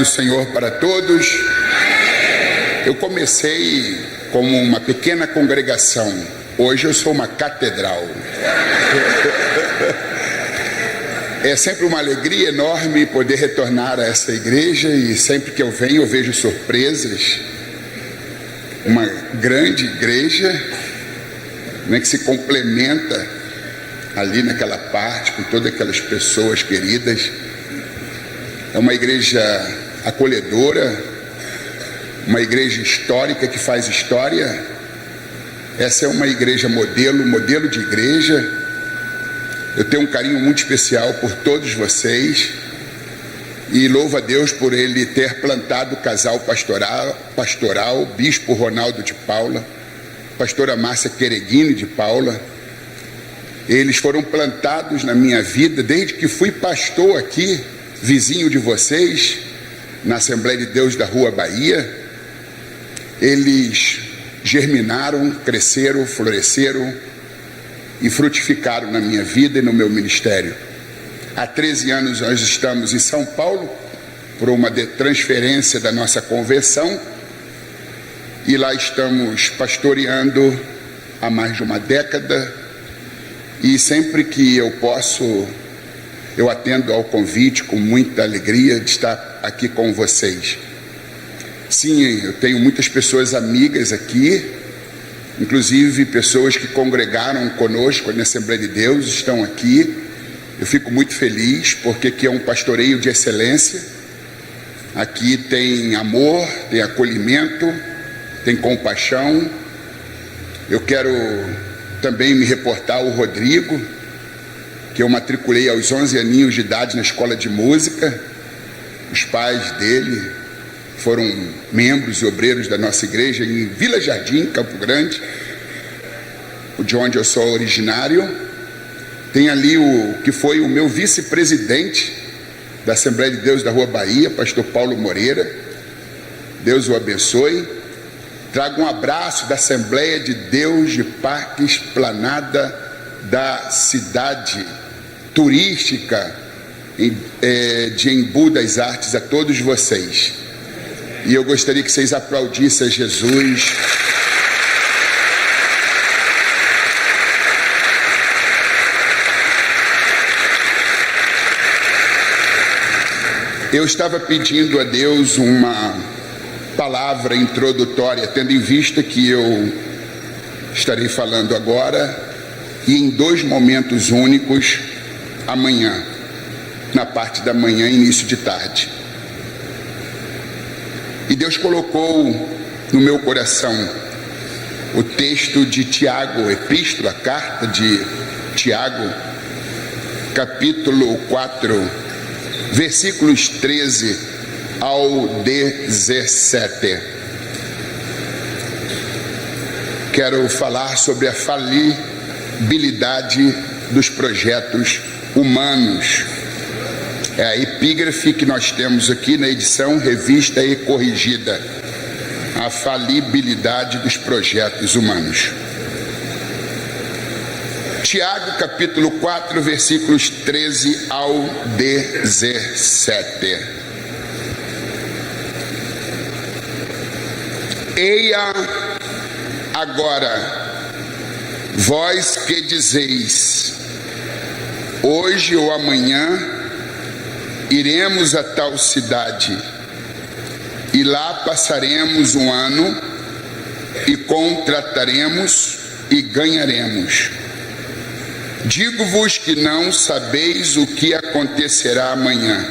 Senhor para todos. Eu comecei como uma pequena congregação, hoje eu sou uma catedral. É sempre uma alegria enorme poder retornar a essa igreja e sempre que eu venho eu vejo surpresas. Uma grande igreja, né, que se complementa ali naquela parte com todas aquelas pessoas queridas. É uma igreja acolhedora, uma igreja histórica que faz história. Essa é uma igreja modelo de igreja. Eu tenho um carinho muito especial por todos vocês e louvo a Deus por Ele ter plantado o casal pastoral, Bispo Ronaldo de Paula, Pastora Márcia Quereguini de Paula. Eles foram plantados na minha vida desde que fui pastor aqui, vizinho de vocês, na Assembleia de Deus da Rua Bahia. Eles germinaram, cresceram, floresceram e frutificaram na minha vida e no meu ministério. Há 13 anos nós estamos em São Paulo por uma transferência da nossa conversão e lá estamos pastoreando há mais de uma década e sempre que eu posso eu atendo ao convite com muita alegria de estar aqui com vocês. Sim, eu tenho muitas pessoas amigas aqui, inclusive pessoas que congregaram conosco na Assembleia de Deus, estão aqui. Eu fico muito feliz, porque aqui é um pastoreio de excelência. Aqui tem amor, tem acolhimento, tem compaixão. Eu quero também me reportar ao Rodrigo, que eu matriculei aos 11 aninhos de idade na escola de música. Os pais dele foram membros e obreiros da nossa igreja em Vila Jardim, Campo Grande, de onde eu sou originário. Tem ali o que foi o meu vice-presidente da Assembleia de Deus da Rua Bahia, pastor Paulo Moreira. Deus o abençoe. Trago um abraço da Assembleia de Deus de Parque Esplanada da cidade turística de Embu das Artes a todos vocês. E eu gostaria que vocês aplaudissem a Jesus. Eu estava pedindo a Deus uma palavra introdutória, tendo em vista que eu estarei falando agora e em dois momentos únicos amanhã, na parte da manhã e início de tarde. E Deus colocou no meu coração o texto de Tiago, epístola, carta de Tiago, capítulo 4, versículos 13 ao 17. Quero falar sobre a falibilidade dos projetos humanos. É a epígrafe que nós temos aqui na edição Revista e Corrigida. A falibilidade dos projetos humanos. Tiago, capítulo 4, versículos 13 ao 17. Eia agora, vós que dizeis, hoje ou amanhã iremos a tal cidade, e lá passaremos um ano, e contrataremos e ganharemos. Digo-vos que não sabeis o que acontecerá amanhã,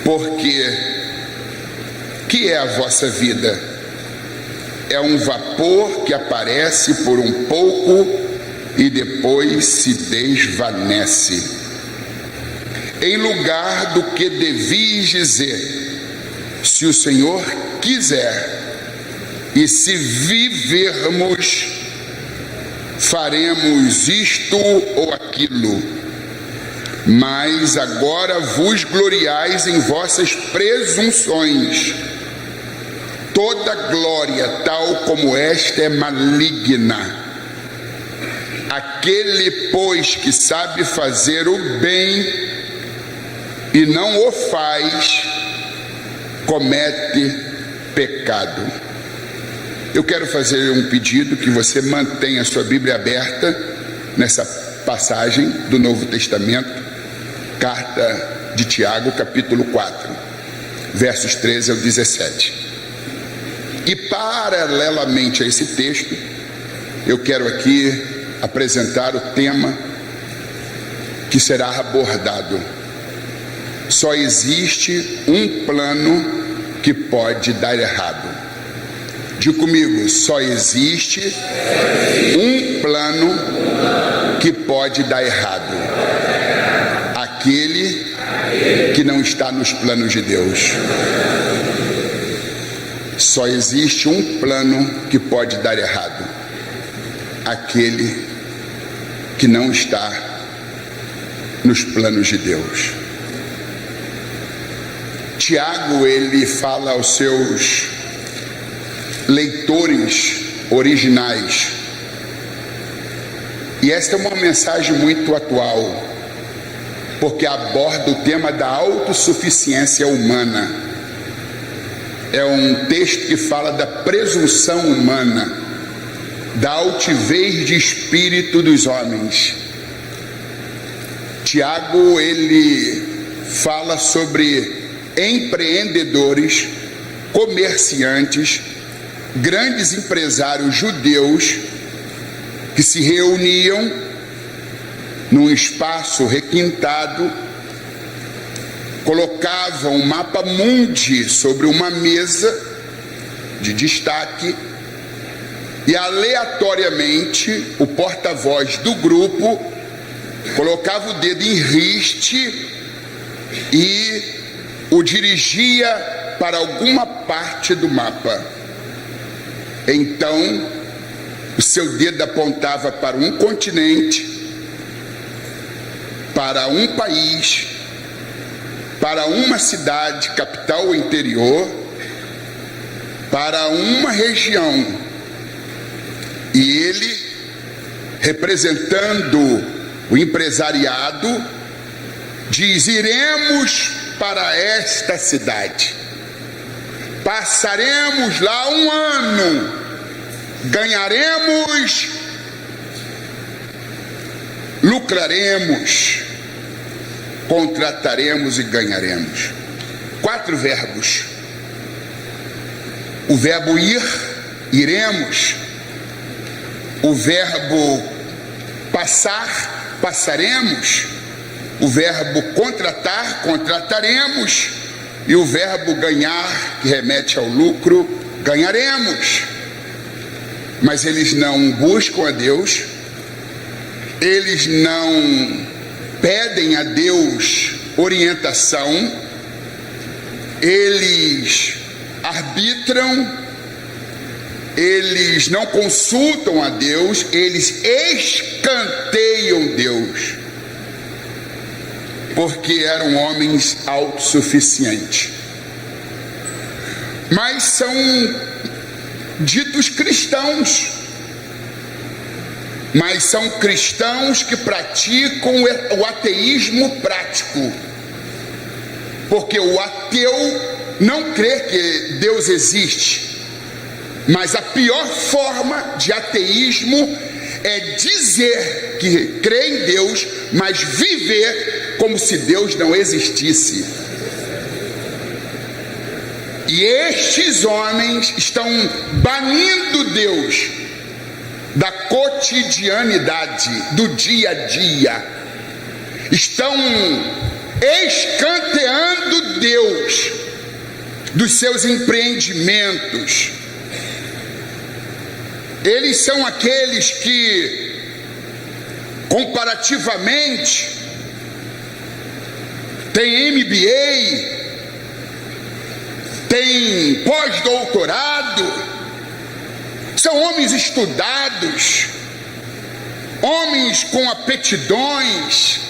porque que é a vossa vida? É um vapor que aparece por um pouco e depois se desvanece. Em lugar do que devis dizer, se o Senhor quiser, e se vivermos, faremos isto ou aquilo. Mas agora vos gloriais em vossas presunções. Toda glória tal como esta é maligna. Aquele, pois, que sabe fazer o bem e não o faz, comete pecado. Eu quero fazer um pedido que você mantenha a sua Bíblia aberta nessa passagem do Novo Testamento, carta de Tiago, capítulo 4, versos 13 ao 17. E paralelamente a esse texto, eu quero aqui apresentar o tema que será abordado. Só existe um plano que pode dar errado. Diga comigo, só existe um plano que pode dar errado. Aquele que não está nos planos de Deus. Só existe um plano que pode dar errado. Aquele que não está nos planos de Deus. Tiago, ele fala aos seus leitores originais, e esta é uma mensagem muito atual, porque aborda o tema da autossuficiência humana. É um texto que fala da presunção humana, da altivez de espírito dos homens. Tiago, ele fala sobre empreendedores, comerciantes, grandes empresários judeus que se reuniam num espaço requintado, colocavam um mapa mundi sobre uma mesa de destaque e aleatoriamente o porta-voz do grupo colocava o dedo em riste e o dirigia para alguma parte do mapa. Então, o seu dedo apontava para um continente, para um país, para uma cidade, capital ou interior, para uma região. E ele, representando o empresariado, diz: iremos para esta cidade, passaremos lá um ano, ganharemos, lucraremos, contrataremos e ganharemos. 4 verbos. O verbo ir, iremos. O verbo passar, passaremos. O verbo contratar, contrataremos. E o verbo ganhar, que remete ao lucro, ganharemos. Mas eles não buscam a Deus, eles não pedem a Deus orientação, eles arbitram, eles não consultam a Deus, eles escanteiam Deus, porque eram homens autossuficientes. Mas são ditos cristãos, mas são cristãos que praticam o ateísmo prático, porque o ateu não crê que Deus existe, mas a pior forma de ateísmo é dizer que crê em Deus, mas viver como se Deus não existisse. E estes homens estão banindo Deus da cotidianidade, do dia a dia, estão escanteando Deus dos seus empreendimentos. Eles são aqueles que, comparativamente, têm MBA, têm pós-doutorado, são homens estudados, homens com aptidões,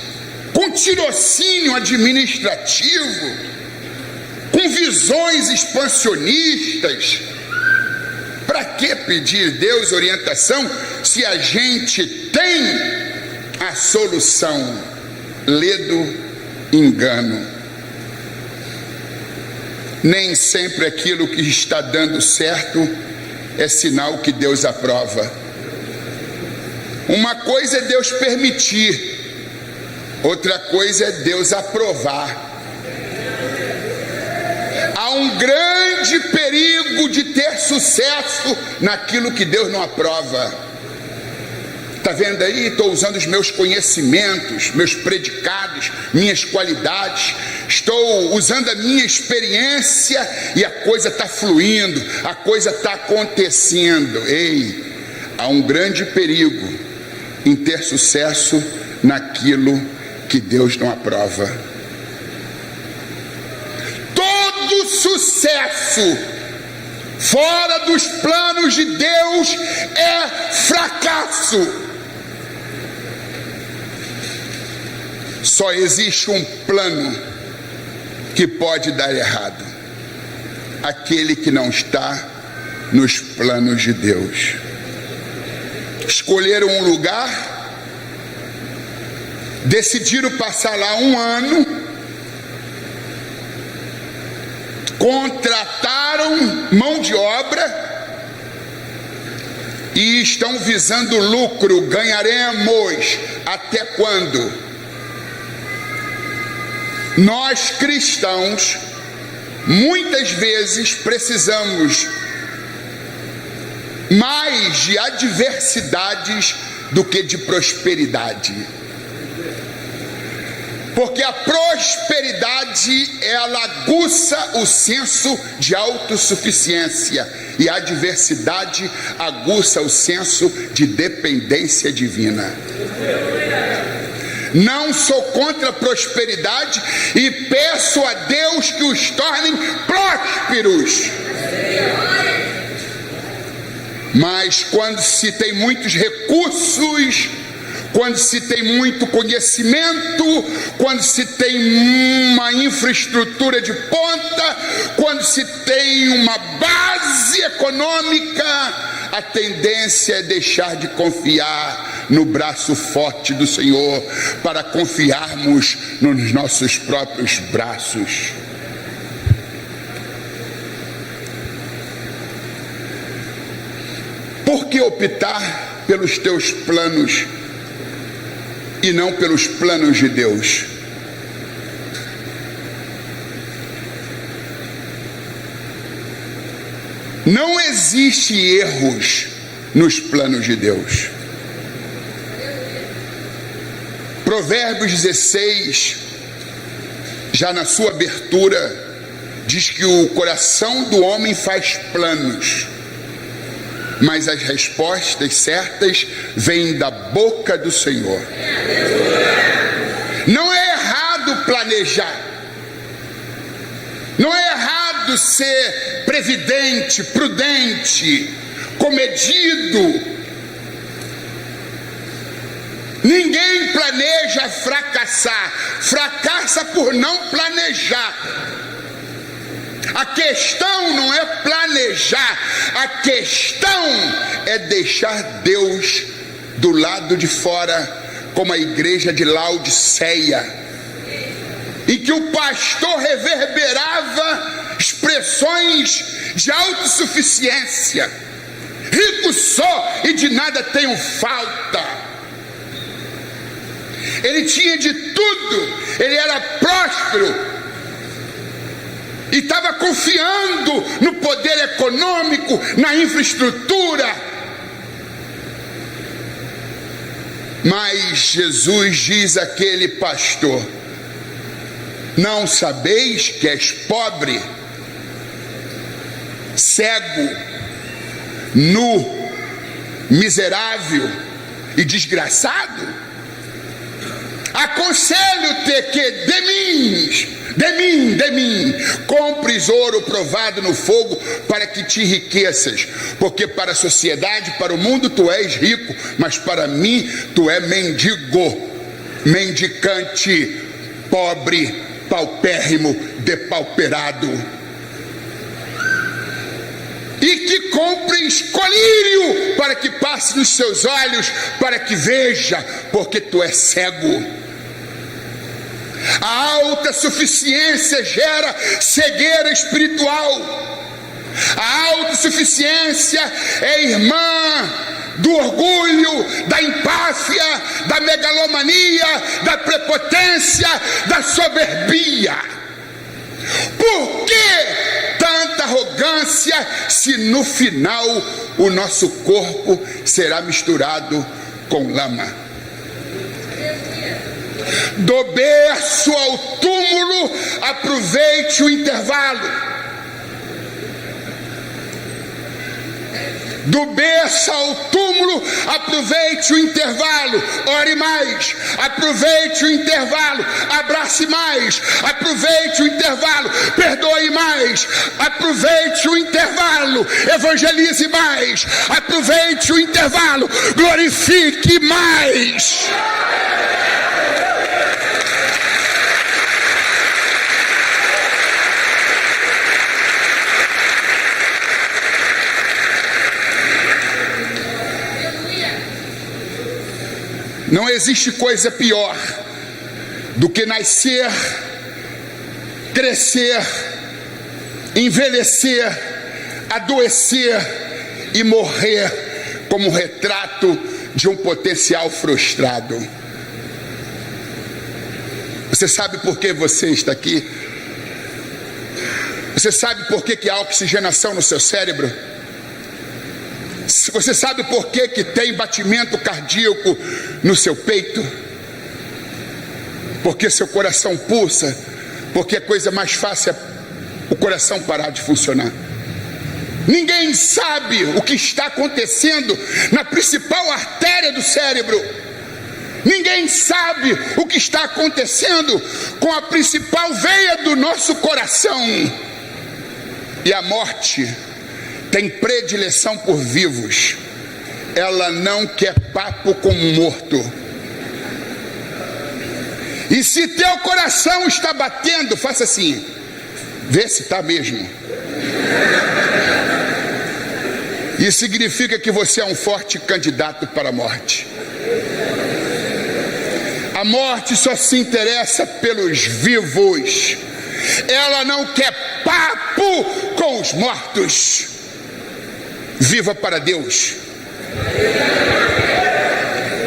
com tirocínio administrativo, com visões expansionistas. Para que pedir Deus orientação se a gente tem a solução? Ledo, engano. Nem sempre aquilo que está dando certo é sinal que Deus aprova. Uma coisa é Deus permitir, outra coisa é Deus aprovar. Há um grande perigo de ter sucesso naquilo que Deus não aprova. Está vendo aí? Estou usando os meus conhecimentos, meus predicados, minhas qualidades. Estou usando a minha experiência e a coisa está fluindo, a coisa está acontecendo. Ei, há um grande perigo em ter sucesso naquilo que Deus não aprova. Todo sucesso fora dos planos de Deus é fracasso. Só existe um plano que pode dar errado: aquele que não está nos planos de Deus. Escolheram um lugar, decidiram passar lá um ano, contrataram mão de obra e estão visando lucro. Ganharemos até quando? Nós cristãos muitas vezes precisamos mais de adversidades do que de prosperidade, porque a prosperidade ela aguça o senso de autossuficiência e a adversidade aguça o senso de dependência divina. Não sou contra a prosperidade e peço a Deus que os torne prósperos. Mas quando se tem muitos recursos, quando se tem muito conhecimento, quando se tem uma infraestrutura de ponta, quando se tem uma base econômica, a tendência é deixar de confiar no braço forte do Senhor para confiarmos nos nossos próprios braços. Por que optar pelos teus planos e não pelos planos de Deus? Não existe erros nos planos de Deus. Provérbios 16, já na sua abertura, diz que o coração do homem faz planos, mas as respostas certas vêm da boca do Senhor. Não é errado planejar, não é errado ser previdente, prudente, comedido. Ninguém planeja fracassar, fracassa por não planejar. A questão não é planejar, a questão é deixar Deus do lado de fora, como a igreja de Laodiceia, em que o pastor reverberava expressões de autossuficiência: rico sou e de nada tenho falta. Ele tinha de tudo, ele era próspero e estava confiando no poder econômico, na infraestrutura. Mas Jesus diz àquele pastor: não sabeis que és pobre, cego, nu, miserável e desgraçado? Aconselho-te que de mim, compres ouro provado no fogo para que te enriqueças, porque para a sociedade, para o mundo tu és rico, mas para mim tu és mendigo, mendicante, pobre, paupérrimo, depauperado. E que compres colírio para que passe nos seus olhos, para que veja, porque tu és cego. A alta suficiência gera cegueira espiritual. A autossuficiência é irmã do orgulho, da empáfia, da megalomania, da prepotência, da soberbia. Por que tanta arrogância se no final o nosso corpo será misturado com lama? Do berço ao túmulo, aproveite o intervalo. Do berço ao túmulo, aproveite o intervalo. Ore mais, aproveite o intervalo. Abrace mais, aproveite o intervalo. Perdoe mais, aproveite o intervalo. Evangelize mais, aproveite o intervalo. Glorifique mais. Não existe coisa pior do que nascer, crescer, envelhecer, adoecer e morrer como retrato de um potencial frustrado. Você sabe por que você está aqui? Você sabe por que há oxigenação no seu cérebro? Você sabe por que tem batimento cardíaco no seu peito? Porque seu coração pulsa. Porque a coisa mais fácil é o coração parar de funcionar. Ninguém sabe o que está acontecendo na principal artéria do cérebro. Ninguém sabe o que está acontecendo com a principal veia do nosso coração. E a morte tem predileção por vivos. Ela não quer papo com morto. E se teu coração está batendo, faça assim, vê se está mesmo. Isso significa que você é um forte candidato para a morte. A morte só se interessa pelos vivos. Ela não quer papo com os mortos. Viva para Deus.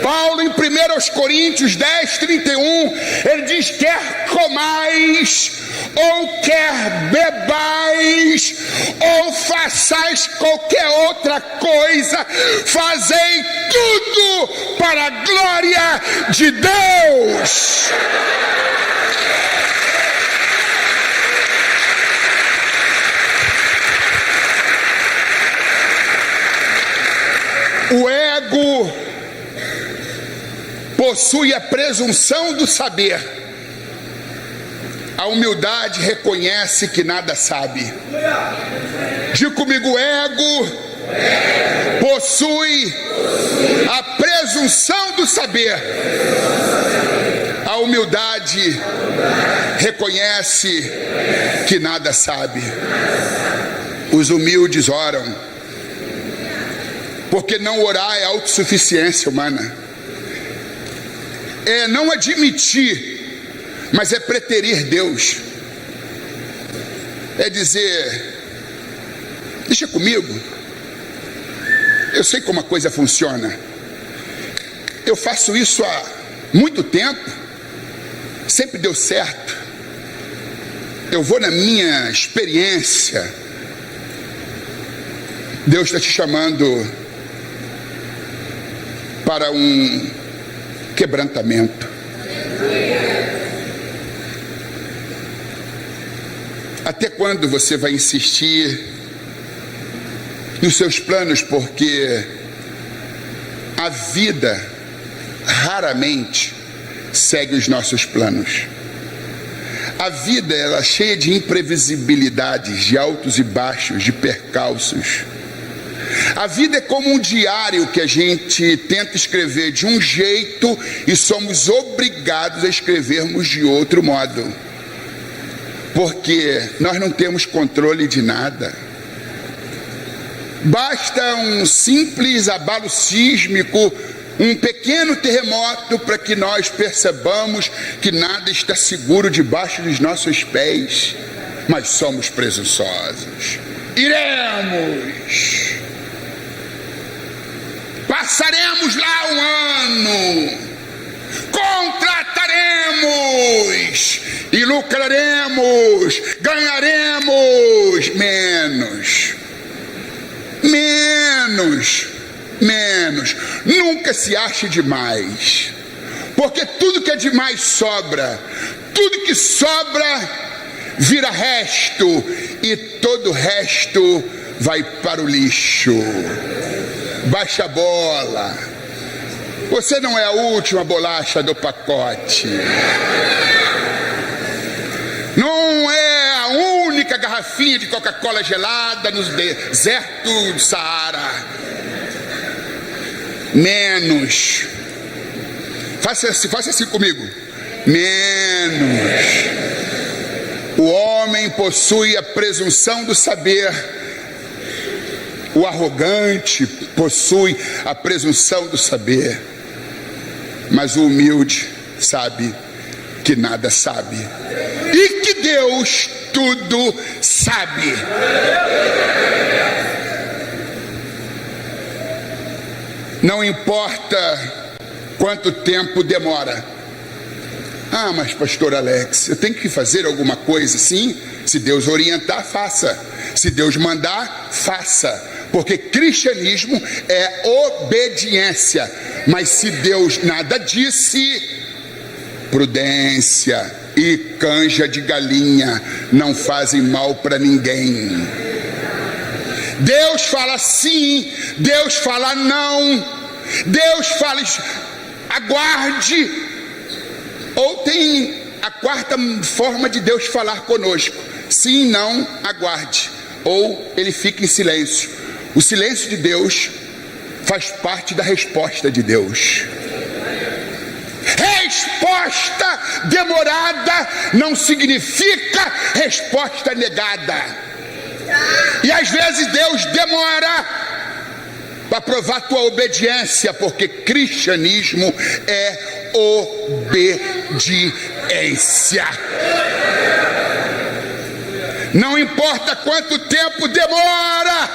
Paulo, em 1 Coríntios 10:31, ele diz: quer comais, ou quer bebais, ou façais qualquer outra coisa, fazei tudo para a glória de Deus. O ego possui a presunção do saber. A humildade reconhece que nada sabe. Diga comigo: o ego possui a presunção do saber. A humildade reconhece que nada sabe. Os humildes oram. Porque não orar é autossuficiência humana. É não admitir, mas é preterir Deus. É dizer: deixa comigo. Eu sei como a coisa funciona. Eu faço isso há muito tempo. Sempre deu certo. Eu vou na minha experiência. Deus está te chamando para um quebrantamento. Até quando você vai insistir nos seus planos? Porque a vida raramente segue os nossos planos. A vida, ela é cheia de imprevisibilidades, de altos e baixos, de percalços. A vida é como um diário que a gente tenta escrever de um jeito e somos obrigados a escrevermos de outro modo, porque nós não temos controle de nada. Basta um simples abalo sísmico um pequeno terremoto para que nós percebamos que nada está seguro debaixo dos nossos pés, mas somos presunçosos. Iremos, passaremos lá um ano, contrataremos e lucraremos, ganharemos menos. Nunca se ache demais, porque tudo que é demais sobra, tudo que sobra vira resto, e todo resto vai para o lixo. Baixa a bola, você não é a última bolacha do pacote, não é a única garrafinha de Coca-Cola gelada no deserto do Saara. Menos. Faça assim comigo. Menos. O homem possui a presunção do saber. O arrogante possui a presunção do saber. Mas o humilde sabe que nada sabe. E que Deus tudo sabe. Não importa quanto tempo demora. Ah, mas pastor Alex, eu tenho que fazer alguma coisa? Sim, se Deus orientar, faça. Se Deus mandar, faça. Porque cristianismo é obediência. Mas se Deus nada disse, prudência e canja de galinha não fazem mal para ninguém. Deus fala sim, Deus fala não, Deus fala aguarde, ou tem a quarta forma de Deus falar conosco: sim, não, aguarde, ou ele fica em silêncio. O silêncio de Deus faz parte da resposta de Deus. Resposta demorada não significa resposta negada. E às vezes Deus demora para provar tua obediência, porque cristianismo é obediência. Não importa quanto tempo demora,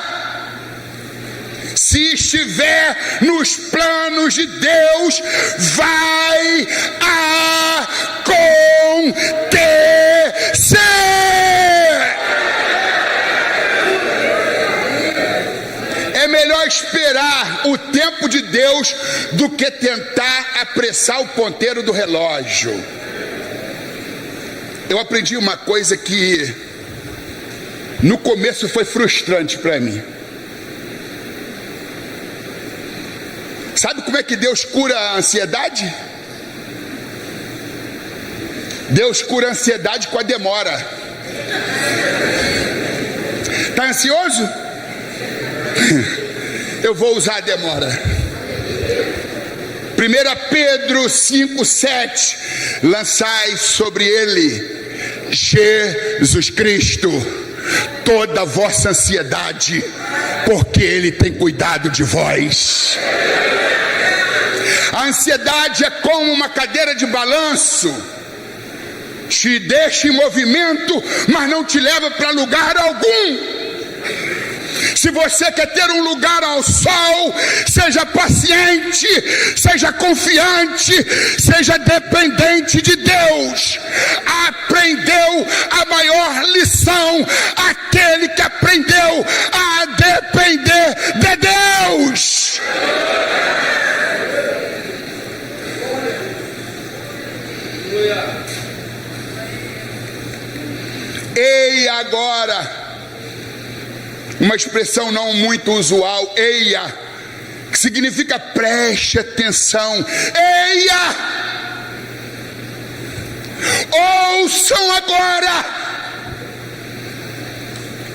se estiver nos planos de Deus, vai acontecer. É melhor esperar o tempo de Deus do que tentar apressar o ponteiro do relógio. Eu aprendi uma coisa que no começo foi frustrante para mim. Sabe como é que Deus cura a ansiedade? Deus cura a ansiedade com a demora. Está ansioso? Eu vou usar a demora. 1 Pedro 5,7: lançai sobre ele, Jesus Cristo, toda a vossa ansiedade, porque ele tem cuidado de vós. A ansiedade é como uma cadeira de balanço, te deixa em movimento, mas não te leva para lugar algum. Se você quer ter um lugar ao sol, seja paciente, seja confiante, seja dependente de Deus. Aprendeu a maior lição aquele que aprendeu a depender de Deus. Eia agora, uma expressão não muito usual, eia, que significa preste atenção. Eia, ouçam agora,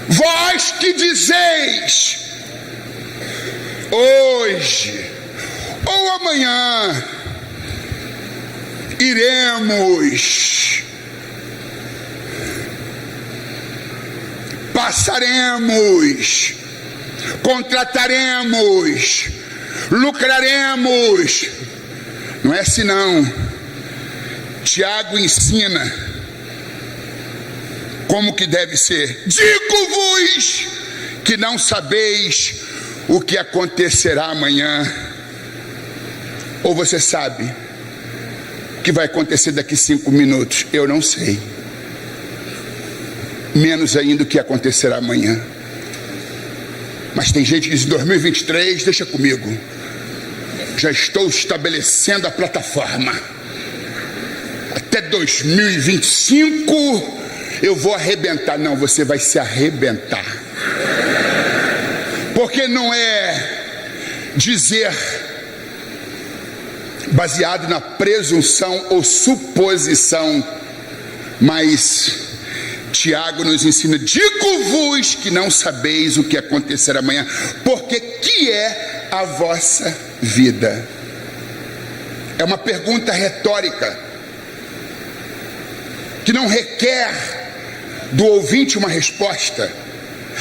vós que dizeis, hoje ou amanhã iremos, passaremos, contrataremos, lucraremos. Não é assim não. Tiago ensina como que deve ser. Digo-vos que não sabeis o que acontecerá amanhã. Ou você sabe o que vai acontecer daqui 5 minutos? Eu não sei. Menos ainda o que acontecerá amanhã. Mas tem gente que diz: 2023, deixa comigo, já estou estabelecendo a plataforma. Até 2025 eu vou arrebentar. Não, você vai se arrebentar. Porque não é dizer baseado na presunção ou suposição, mas Tiago nos ensina: digo-vos que não sabeis o que acontecerá amanhã, porque que é a vossa vida? É uma pergunta retórica, que não requer do ouvinte uma resposta,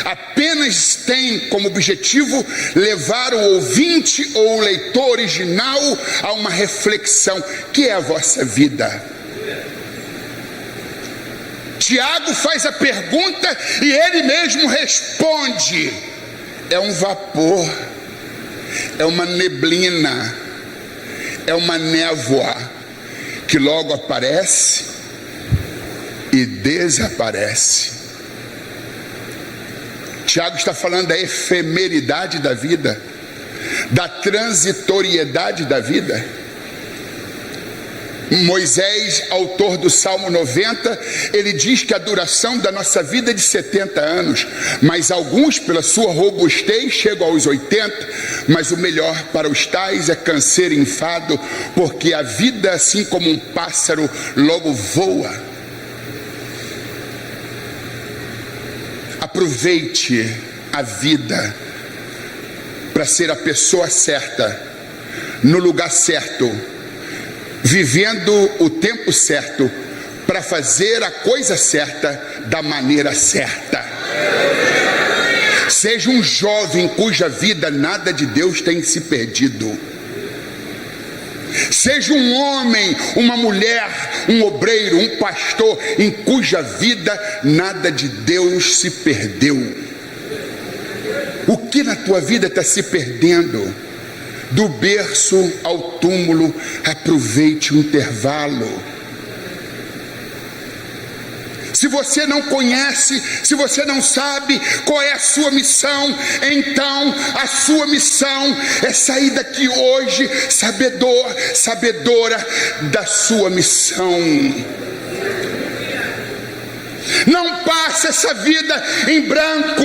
apenas tem como objetivo levar o ouvinte ou o leitor original a uma reflexão. Que é a vossa vida? Tiago faz a pergunta e ele mesmo responde: é um vapor, é uma neblina, é uma névoa que logo aparece e desaparece. Tiago está falando da efemeridade da vida, da transitoriedade da vida. Moisés, autor do Salmo 90, ele diz que a duração da nossa vida é de 70 anos, mas alguns, pela sua robustez, chegam aos 80, mas o melhor para os tais é canseiro e enfado, porque a vida, assim como um pássaro, logo voa. Aproveite a vida para ser a pessoa certa, no lugar certo, vivendo o tempo certo, para fazer a coisa certa da maneira certa. Seja um jovem cuja vida nada de Deus tem se perdido. Seja um homem, uma mulher, um obreiro, um pastor em cuja vida nada de Deus se perdeu. O que na tua vida está se perdendo? Do berço ao túmulo, aproveite o intervalo. Se você não conhece, se você não sabe qual é a sua missão, então a sua missão é sair daqui hoje sabedora da sua missão. Não passe essa vida em branco.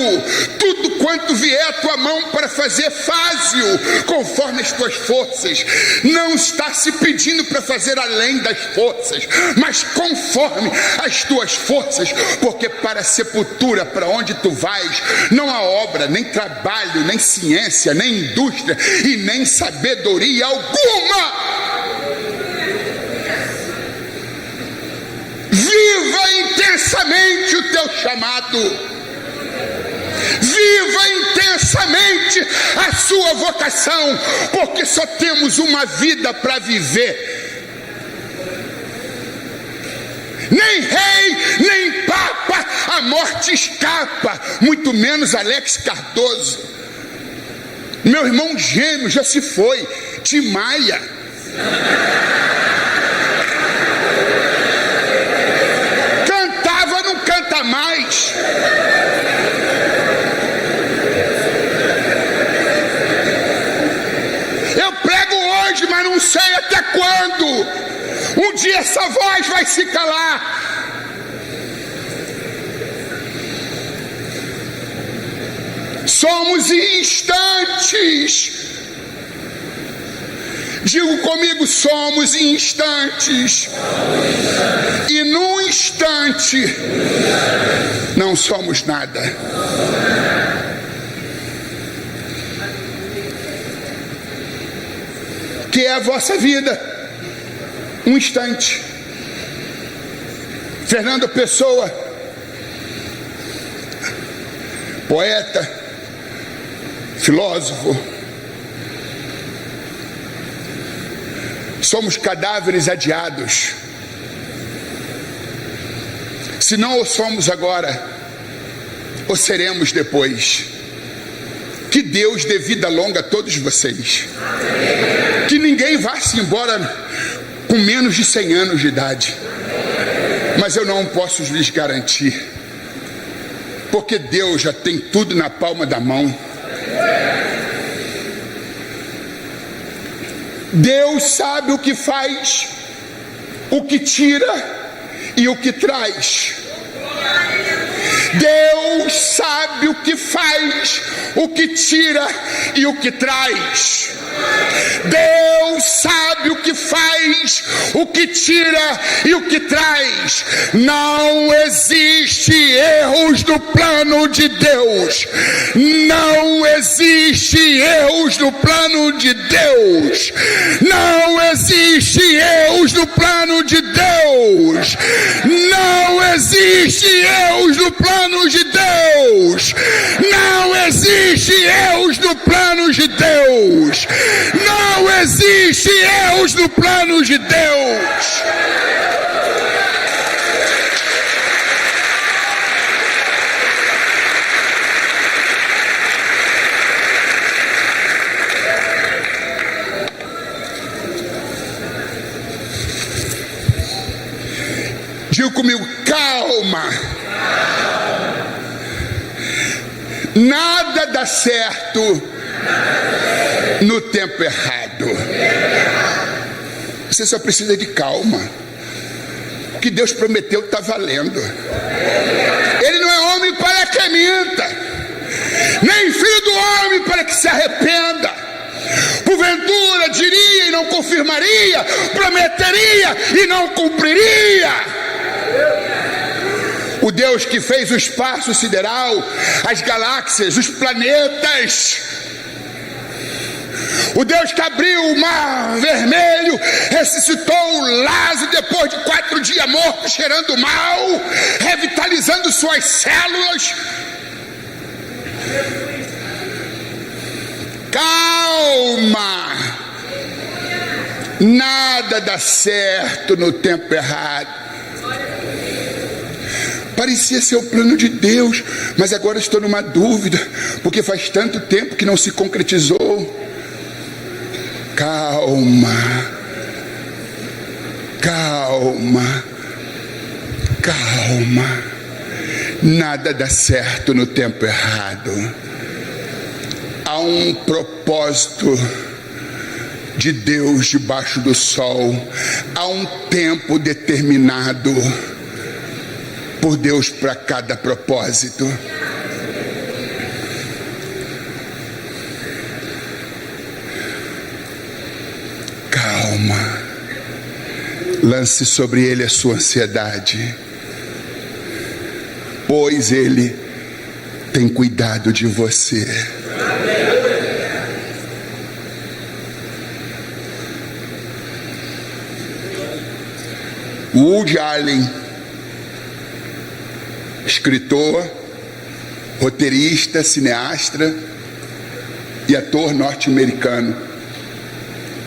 Tudo quanto vier à tua mão para fazer, faze-o conforme as tuas forças. Não está se pedindo para fazer além das forças, mas conforme as tuas forças, porque para a sepultura, para onde tu vais, não há obra, nem trabalho, nem ciência, nem indústria e nem sabedoria alguma. Viva intensamente o teu chamado. Viva intensamente a sua vocação, porque só temos uma vida para viver. Nem rei, nem papa a morte escapa, muito menos Alex Cardoso. Meu irmão gêmeo já se foi, Tim Maia. Mais. Eu prego hoje, mas não sei até quando. Um dia essa voz vai se calar. Somos instantes. Digo comigo: somos instantes. E num instante não somos nada. Que é a vossa vida? Um instante. Fernando Pessoa, poeta, filósofo, Somos cadáveres adiados. Se não o somos agora, o seremos depois. Que Deus dê vida longa a todos vocês. Que ninguém vá-se embora com menos de 100 anos de idade. Mas eu não posso lhes garantir, porque Deus já tem tudo na palma da mão. Deus sabe o que faz, o que tira e o que traz. Deus sabe o que faz, o que tira e o que traz. Deus sabe o que faz, o que tira e o que traz. Não existe erros no plano de Deus. Não existe erros no plano de Deus. Não existe erros no plano de Deus. Não existe erros no plano de Deus. Não existe erros no plano de Deus. Não existe erros no plano de Deus. Diga comigo, calma. Nada dá certo no tempo errado. Você só precisa de calma. O que Deus prometeu está valendo. Ele não é homem para que minta, nem filho do homem para que se arrependa. Porventura diria e não confirmaria, prometeria e não cumpriria. O Deus que fez o espaço sideral, as galáxias, os planetas. O Deus que abriu o mar vermelho, ressuscitou Lázaro depois de 4 dias morto, cheirando mal, revitalizando suas células. Calma. Nada dá certo no tempo errado. Parecia ser o plano de Deus, mas agora estou numa dúvida, porque faz tanto tempo que não se concretizou. Calma, calma, calma. Nada dá certo no tempo errado. Há um propósito de Deus debaixo do sol. Há um tempo determinado por Deus para cada propósito. Calma. Lance sobre ele a sua ansiedade, pois ele tem cuidado de você. Woody Allen, escritor, roteirista, cineasta e ator norte-americano,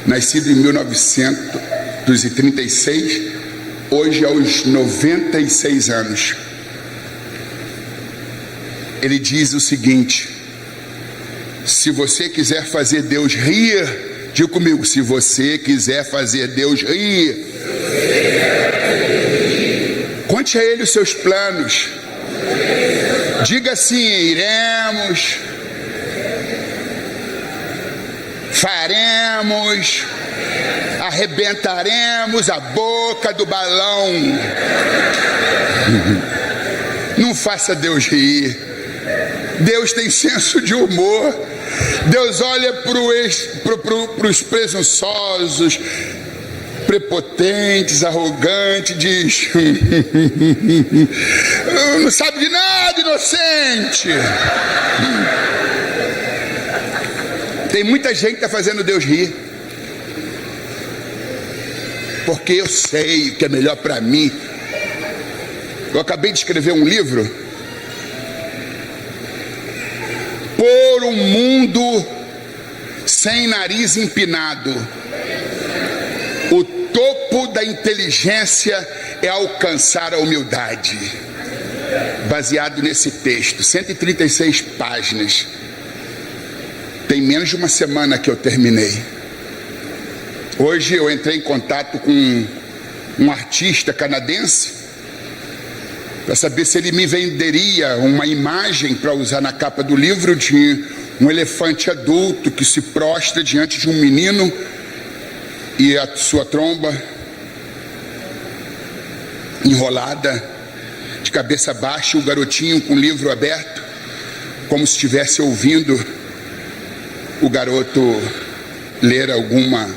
nascido em 1936, hoje aos 96 anos. Ele diz o seguinte: se você quiser fazer Deus rir, diga comigo, se você quiser fazer Deus rir, conte a ele os seus planos. Diga assim: iremos, faremos, arrebentaremos a boca do balão. Não faça Deus rir. Deus tem senso de humor. Deus olha para os presunçosos, prepotentes, arrogantes, diz: não sabe de nada, inocente. Tem muita gente que está fazendo Deus rir, porque eu sei o que é melhor para mim. Eu acabei de escrever um livro, Por um Mundo Sem Nariz Empinado. O topo da inteligência é alcançar a humildade. Baseado nesse texto, 136 páginas. Tem menos de uma semana que eu terminei. Hoje eu entrei em contato com um artista canadense para saber se ele me venderia uma imagem para usar na capa do livro de um elefante adulto que se prostra diante de um menino e a sua tromba enrolada, de cabeça baixa, o garotinho com o livro aberto, como se estivesse ouvindo o garoto ler alguma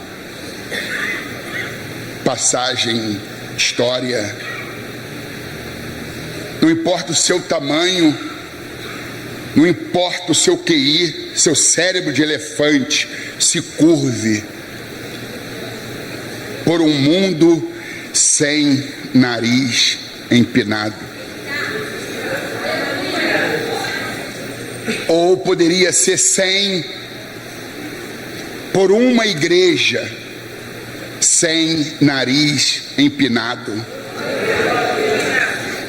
passagem, história. Não importa o seu tamanho, não importa o seu QI, seu cérebro de elefante se curve por um mundo sem nariz empinado. Ou poderia ser sem por uma igreja sem nariz empinado,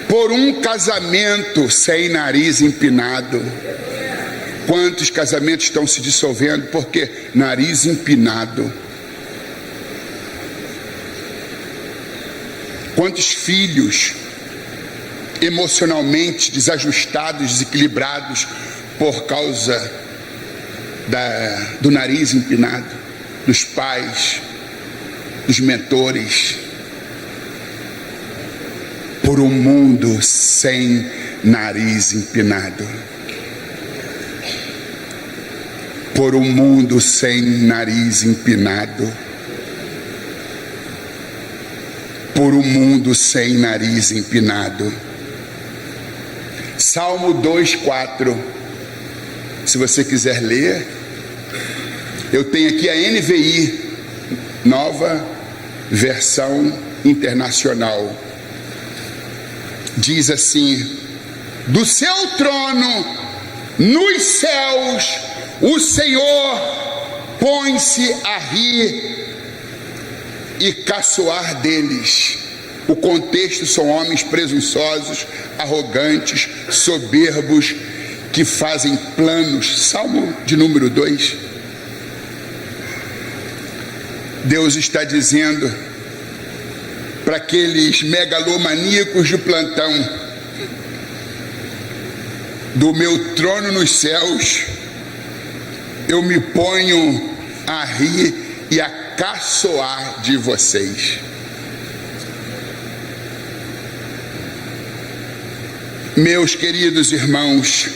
por um casamento sem nariz empinado. Quantos casamentos estão se dissolvendo porque nariz empinado? Quantos filhos emocionalmente desajustados, desequilibrados por causa do nariz empinado, dos pais, dos mentores, por um mundo sem nariz empinado, por um mundo sem nariz empinado, por um mundo sem nariz empinado. Salmo 2:4. Se você quiser ler, eu tenho aqui a NVI, Nova Versão Internacional. Diz assim: do seu trono nos céus o Senhor põe-se a rir e caçoar deles. O contexto são homens presunçosos, arrogantes, soberbos, que fazem planos. Salmo de número 2. Deus está dizendo para aqueles megalomaníacos de plantão: do meu trono nos céus eu me ponho a rir e a caçoar de vocês. Meus queridos irmãos,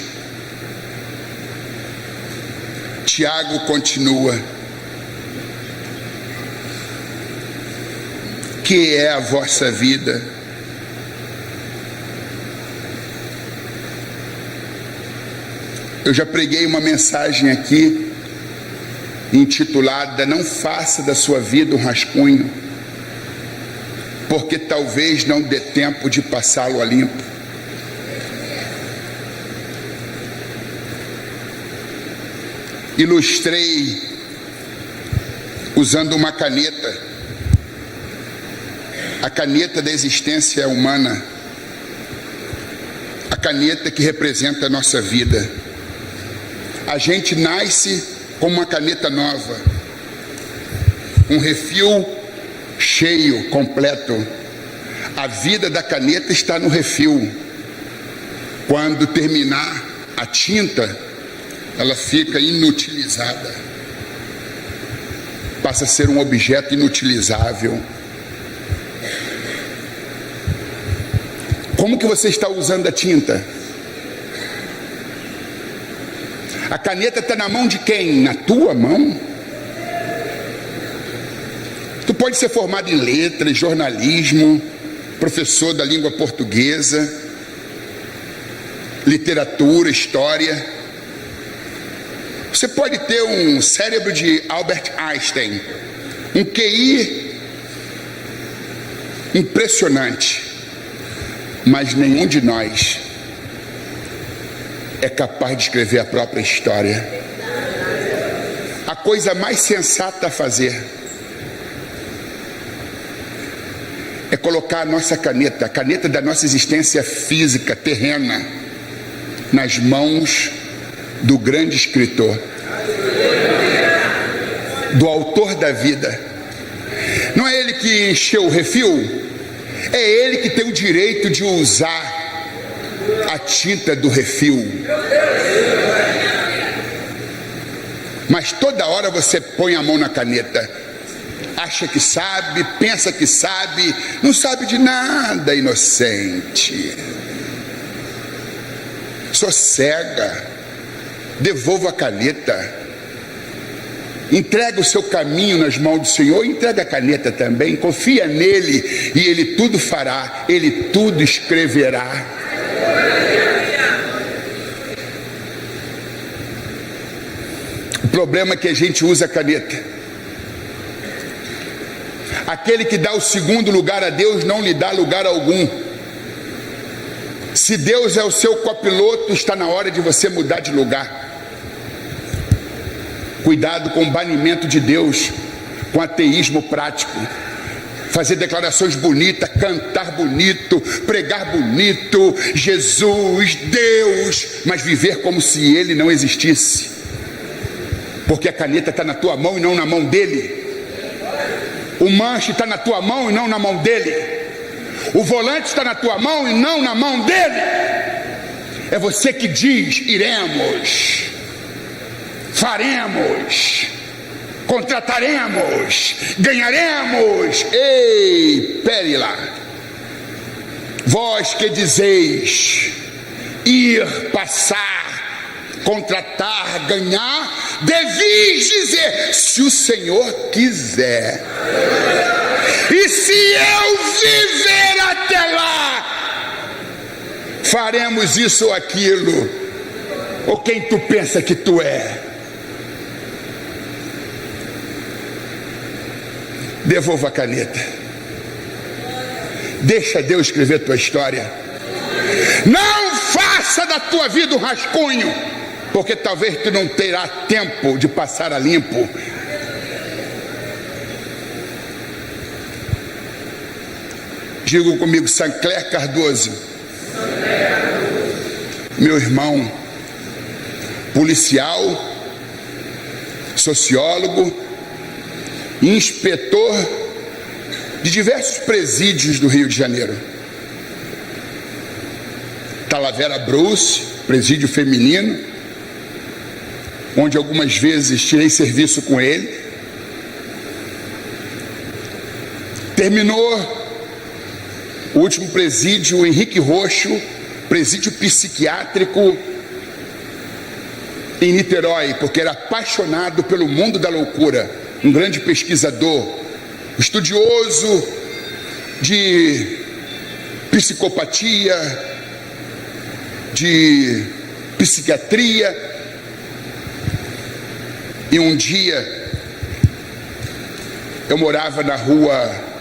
Tiago continua: que é a vossa vida? Eu já preguei uma mensagem aqui intitulada "Não faça da sua vida um rascunho, porque talvez não dê tempo de passá-lo a limpo". Ilustrei usando uma caneta, a caneta da existência humana, a caneta que representa a nossa vida. A gente nasce com uma caneta nova, um refil cheio, completo. A vida da caneta está no refil. Quando terminar a tinta, ela fica inutilizada, passa a ser um objeto inutilizável. Como que você está usando a tinta? A caneta está na mão de quem? Na tua mão? Tu pode ser formado em letras, jornalismo, professor da língua portuguesa, literatura, história. Você pode ter um cérebro de Albert Einstein, um QI impressionante, mas nenhum de nós é capaz de escrever a própria história. A coisa mais sensata a fazer é colocar a nossa caneta, a caneta da nossa existência física, terrena, nas mãos do grande escritor, do autor da vida. Não é ele que encheu o refil, é ele que tem o direito de usar a tinta do refil. Mas toda hora você põe a mão na caneta, acha que sabe, pensa que sabe, não sabe de nada, inocente. Sossega, devolva a caneta, entrega o seu caminho nas mãos do Senhor, entrega a caneta também, confia nele e ele tudo fará, ele tudo escreverá. O problema é que a gente usa a caneta. Aquele que dá o segundo lugar a Deus não lhe dá lugar algum. Se Deus é o seu copiloto, está na hora de você mudar de lugar. Cuidado com o banimento de Deus, com ateísmo prático. Fazer declarações bonitas, cantar bonito, pregar bonito, Jesus, Deus, mas viver como se ele não existisse. Porque a caneta está na tua mão e não na mão dele. O manche está na tua mão e não na mão dele. O volante está na tua mão e não na mão dele. É você que diz: iremos, faremos, contrataremos, ganharemos. Ei, pere lá. Vós que dizeis ir, passar, contratar, ganhar, devis dizer: se o Senhor quiser. E se eu viver até lá, faremos isso ou aquilo. Ou quem tu pensa que tu é? Devolva a caneta. Deixa Deus escrever tua história. Não faça da tua vida um rascunho, porque talvez tu não terá tempo de passar a limpo. Digo comigo: Sancler Cardoso, meu irmão, policial, sociólogo, inspetor de diversos presídios do Rio de Janeiro. Talavera Bruce, presídio feminino, onde algumas vezes tirei serviço com ele. Terminou o último presídio, Henrique Roxo, presídio psiquiátrico em Niterói, porque era apaixonado pelo mundo da loucura, um grande pesquisador, estudioso de psicopatia, de psiquiatria. E um dia eu morava na rua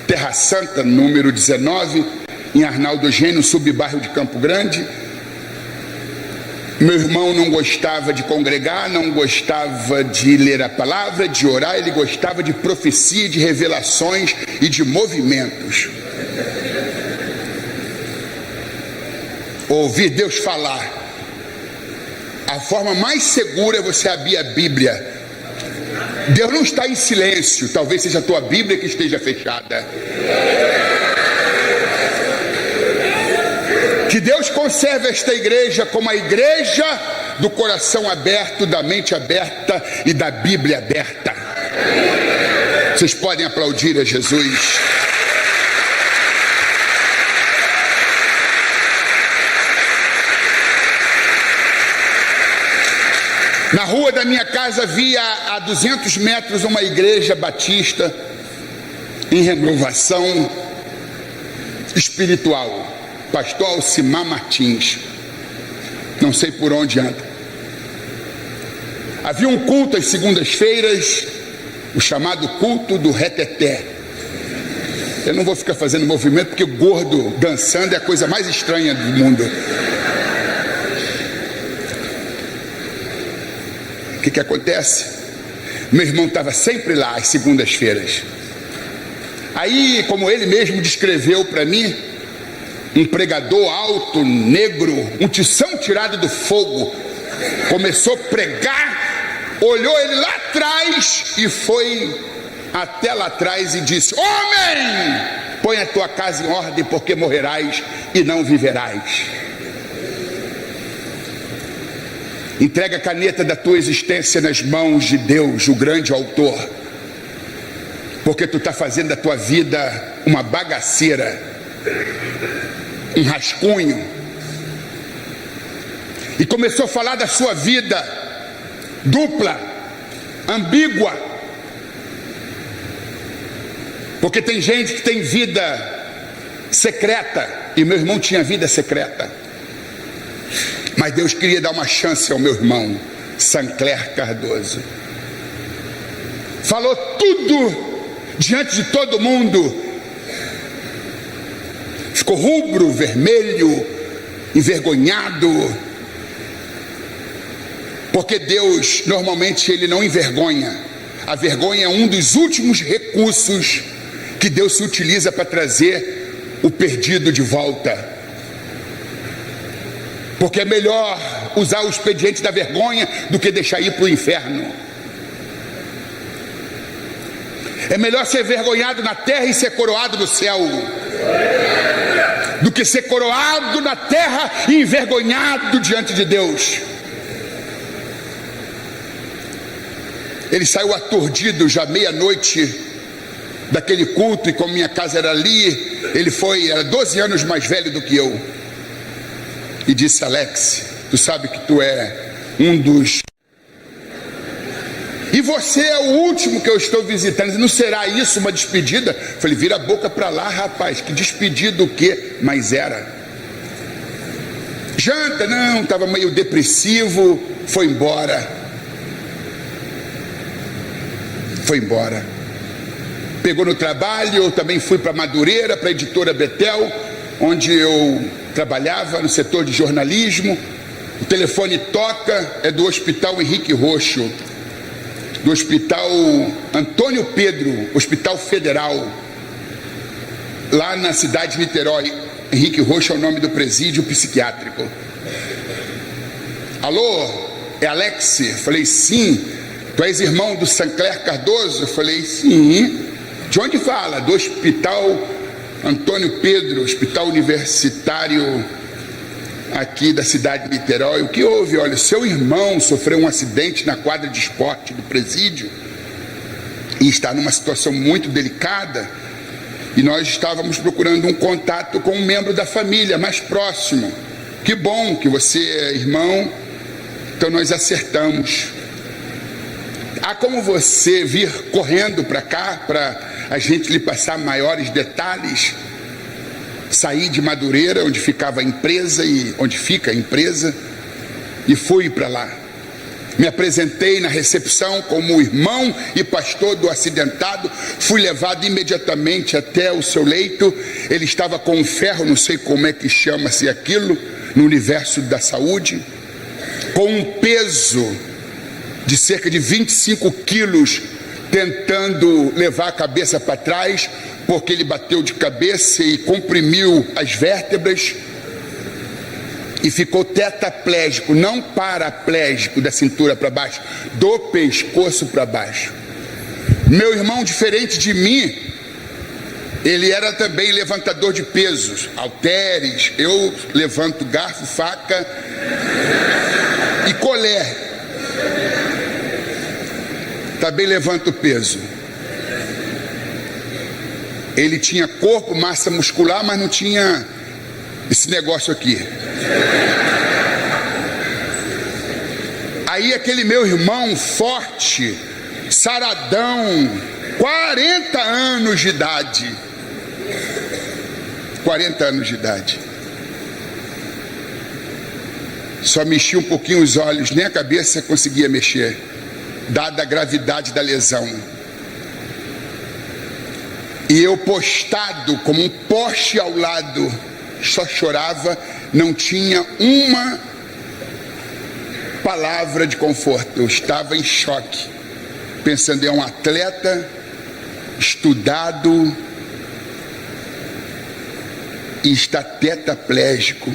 Terra Santa, número 19, em Arnaldo Eugênio, subbairro de Campo Grande. Meu irmão não gostava de congregar, não gostava de ler a palavra, de orar, ele gostava de profecia, de revelações e de movimentos. Ouvir Deus falar. A forma mais segura é você abrir a Bíblia. Deus não está em silêncio, talvez seja a tua Bíblia que esteja fechada. Que Deus conserve esta igreja como a igreja do coração aberto, da mente aberta e da Bíblia aberta. Vocês podem aplaudir a Jesus. Na rua da minha casa havia a 200 metros uma igreja batista em renovação espiritual. Pastor Alcimar Martins, não sei por onde anda. Havia um culto às segundas-feiras, o chamado culto do reteté. Eu não vou ficar fazendo movimento, porque gordo dançando é a coisa mais estranha do mundo. O que acontece? Meu irmão estava sempre lá às segundas-feiras. Aí, como ele mesmo descreveu para mim, um pregador alto, negro, um tição tirado do fogo, começou a pregar, olhou ele lá atrás e foi até lá atrás e disse: homem, põe a tua casa em ordem, porque morrerás e não viverás. Entrega a caneta da tua existência nas mãos de Deus, o grande autor, porque tu está fazendo da tua vida uma bagaceira, um rascunho. E começou a falar da sua vida dupla, ambígua, porque tem gente que tem vida secreta, e meu irmão tinha vida secreta. Mas Deus queria dar uma chance ao meu irmão Sancler Cardoso. Falou tudo diante de todo mundo. Ficou rubro, vermelho, envergonhado. Porque Deus, normalmente, Ele não envergonha. A vergonha é um dos últimos recursos que Deus se utiliza para trazer o perdido de volta. Porque é melhor usar o expediente da vergonha do que deixar ir para o inferno. É melhor ser vergonhado na terra e ser coroado no céu, do que ser coroado na terra e envergonhado diante de Deus. Ele saiu aturdido já meia-noite daquele culto, e como minha casa era ali, ele era 12 anos mais velho do que eu. E disse: Alex, tu sabe que tu é um dos... E você é o último que eu estou visitando. Não será isso uma despedida? Falei: vira a boca para lá, rapaz. Que despedida o quê? Mas era. Janta? Não, estava meio depressivo. Foi embora. Foi embora. Pegou no trabalho. Eu também fui para Madureira, para a editora Betel, onde eu trabalhava no setor de jornalismo. O telefone toca, é do Hospital Henrique Roxo, do Hospital Antônio Pedro, Hospital Federal, lá na cidade de Niterói. Henrique Roxo é o nome do presídio psiquiátrico. Alô, é Alex? Falei: sim. Tu és irmão do Sancler Cardoso? Falei: sim. De onde fala? Do Hospital Antônio Pedro, hospital universitário aqui da cidade de Niterói. O que houve? Olha, seu irmão sofreu um acidente na quadra de esporte do presídio e está numa situação muito delicada, e nós estávamos procurando um contato com um membro da família mais próximo. Que bom que você é irmão, então nós acertamos. Há como você vir correndo para cá para a gente lhe passar maiores detalhes? Saí de Madureira, onde ficava a empresa e onde fica a empresa, e fui para lá. Me apresentei na recepção como irmão e pastor do acidentado. Fui levado imediatamente até o seu leito. Ele estava com um ferro, não sei como é que chama-se aquilo no universo da saúde, com um peso de cerca de 25 quilos, tentando levar a cabeça para trás, porque ele bateu de cabeça e comprimiu as vértebras e ficou tetraplégico, não paraplégico da cintura para baixo, do pescoço para baixo. Meu irmão, diferente de mim, ele era também levantador de pesos, halteres. Eu levanto garfo, faca e colher. Também levanto peso. Ele tinha corpo, massa muscular, mas não tinha esse negócio aqui. Aí aquele meu irmão forte, saradão, 40 anos de idade. 40 anos de idade. Só mexia um pouquinho os olhos, nem a cabeça conseguia mexer, dada a gravidade da lesão. E eu, postado como um poste ao lado, só chorava, não tinha uma palavra de conforto. Eu estava em choque, pensando: é um atleta estudado, e está tetraplégico.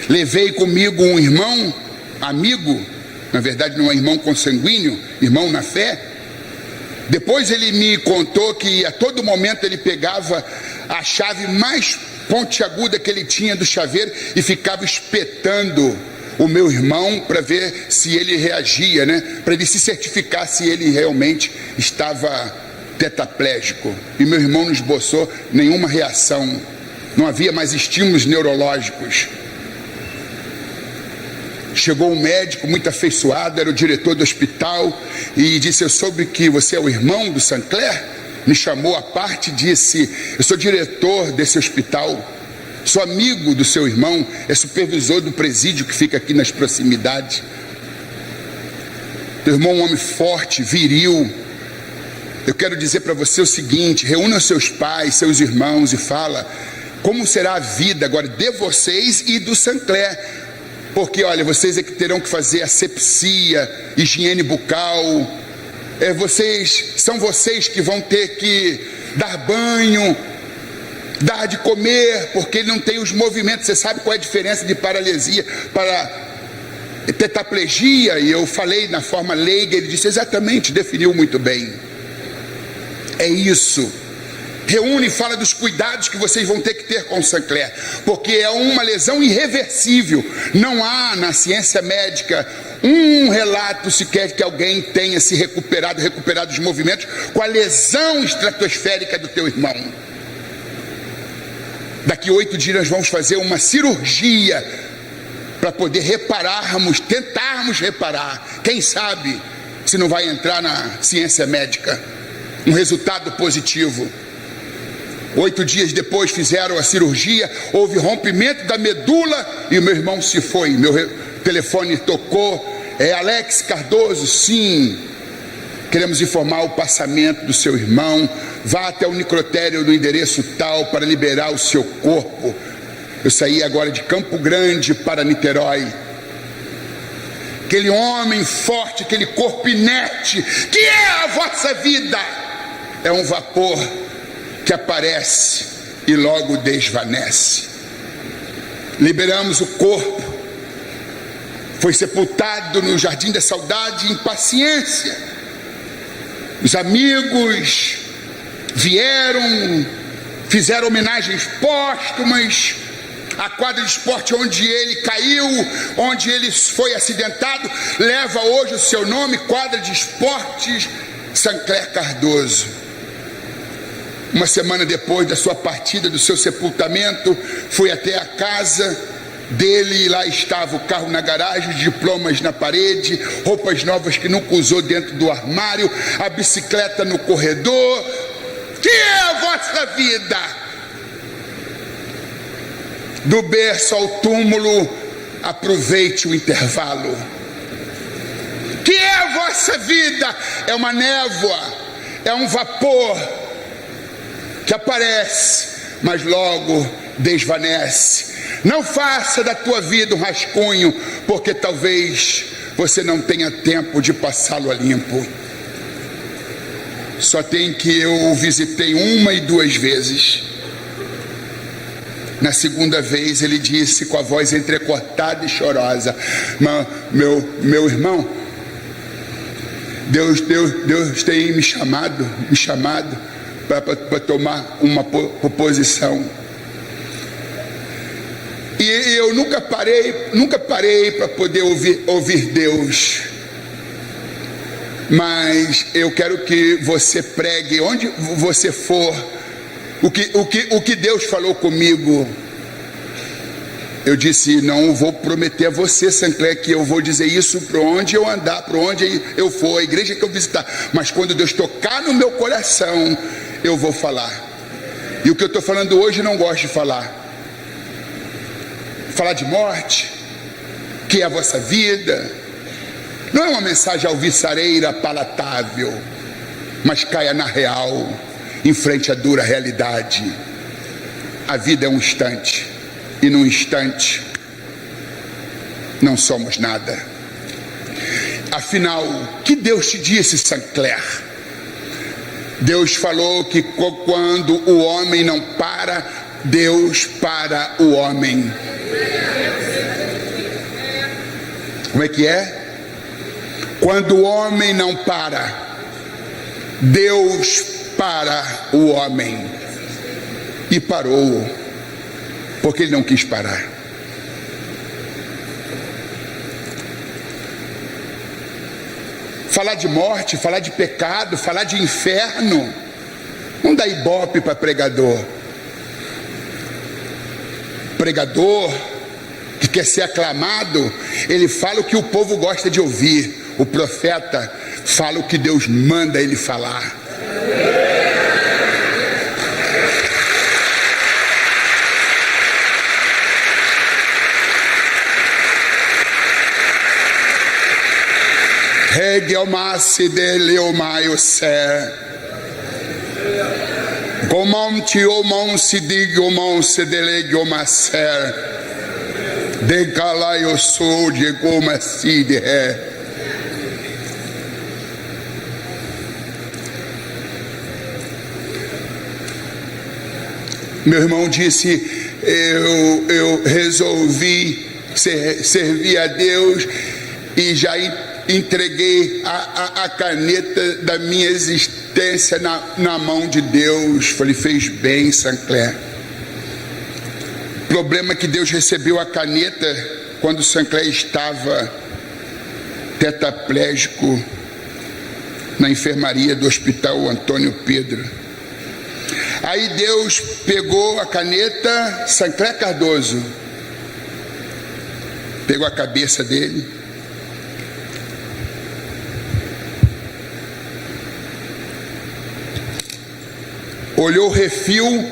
Levei comigo um irmão, amigo, na verdade não é irmão consanguíneo, irmão na fé. Depois ele me contou que a todo momento ele pegava a chave mais pontiaguda que ele tinha do chaveiro e ficava espetando o meu irmão para ver se ele reagia, né? Para ele se certificar se ele realmente estava tetraplégico. E meu irmão não esboçou nenhuma reação, não havia mais estímulos neurológicos. Chegou um médico muito afeiçoado, era o diretor do hospital, e disse: eu soube que você é o irmão do Sancler. Me chamou à parte e disse: eu sou diretor desse hospital, sou amigo do seu irmão, é supervisor do presídio que fica aqui nas proximidades. Teu irmão é um homem forte, viril. Eu quero dizer para você o seguinte: reúna seus pais, seus irmãos e fala como será a vida agora de vocês e do Sancler. Porque, olha, vocês é que terão que fazer asepsia, higiene bucal, são vocês que vão ter que dar banho, dar de comer, porque ele não tem os movimentos. Você sabe qual é a diferença de paralisia para tetraplegia? E eu falei na forma leiga, ele disse exatamente, definiu muito bem. É isso. Reúne e fala dos cuidados que vocês vão ter que ter com o Sancler, porque é uma lesão irreversível. Não há na ciência médica um relato sequer que alguém tenha se recuperado os movimentos com a lesão estratosférica do teu irmão. Daqui 8 dias nós vamos fazer uma cirurgia para poder tentarmos reparar. Quem sabe se não vai entrar na ciência médica um resultado positivo. 8 dias depois fizeram a cirurgia, houve rompimento da medula e o meu irmão se foi. Meu telefone tocou: é Alex Cardoso? Sim, queremos informar o passamento do seu irmão, vá até o necrotério no endereço tal para liberar o seu corpo. Eu saí agora de Campo Grande para Niterói. Aquele homem forte, aquele corpo inerte, que é a vossa vida, é um vapor que aparece e logo desvanece. Liberamos o corpo, foi sepultado no Jardim da Saudade em paciência. Os amigos vieram, fizeram homenagens póstumas à quadra de esporte onde ele caiu, onde ele foi acidentado, leva hoje o seu nome, quadra de esportes Sancler Cardoso. Uma semana depois da sua partida, do seu sepultamento, fui até a casa dele e lá estava o carro na garagem, os diplomas na parede, roupas novas que nunca usou dentro do armário, a bicicleta no corredor. Que é a vossa vida? Do berço ao túmulo, aproveite o intervalo. Que é a vossa vida? É uma névoa, é um vapor que aparece, mas logo desvanece. Não faça da tua vida um rascunho, porque talvez você não tenha tempo de passá-lo a limpo. Só tem que eu o visitei 1 e 2 vezes. Na segunda vez ele disse com a voz entrecortada e chorosa: meu irmão, Deus tem me chamado para tomar uma posição. E eu nunca parei para poder ouvir Deus. Mas eu quero que você pregue onde você for o que Deus falou comigo. Eu disse: não vou prometer a você, Sancler, que eu vou dizer isso para onde eu andar, para onde eu for, a igreja que eu visitar. Mas quando Deus tocar no meu coração, eu vou falar. E o que eu estou falando hoje eu não gosto de falar. Falar de morte, que é a vossa vida, não é uma mensagem alvissareira palatável, mas caia na real, em frente à dura realidade. A vida é um instante, e num instante não somos nada. Afinal, que Deus te disse, Sancler? Deus falou que quando o homem não para Deus para o homem. Como é que é? Quando o homem não para, Deus para o homem. E parou, porque ele não quis parar. Falar de morte, falar de pecado, falar de inferno, não dá ibope para pregador. Pregador que quer ser aclamado, ele fala o que o povo gosta de ouvir. O profeta fala o que Deus manda ele falar. Regiomasi de leomaiosé. Gomom tiomon se digomon se delegiomaser. De galaioso de gomacide é. Meu irmão disse, eu resolvi servir a Deus e já entreguei a caneta da minha existência na mão de Deus. Falei, fez bem, Sancler. O problema é que Deus recebeu a caneta quando Sancler estava tetraplégico na enfermaria do Hospital Antônio Pedro. Aí Deus pegou a caneta, Sancler Cardoso, pegou a cabeça dele, olhou o refil,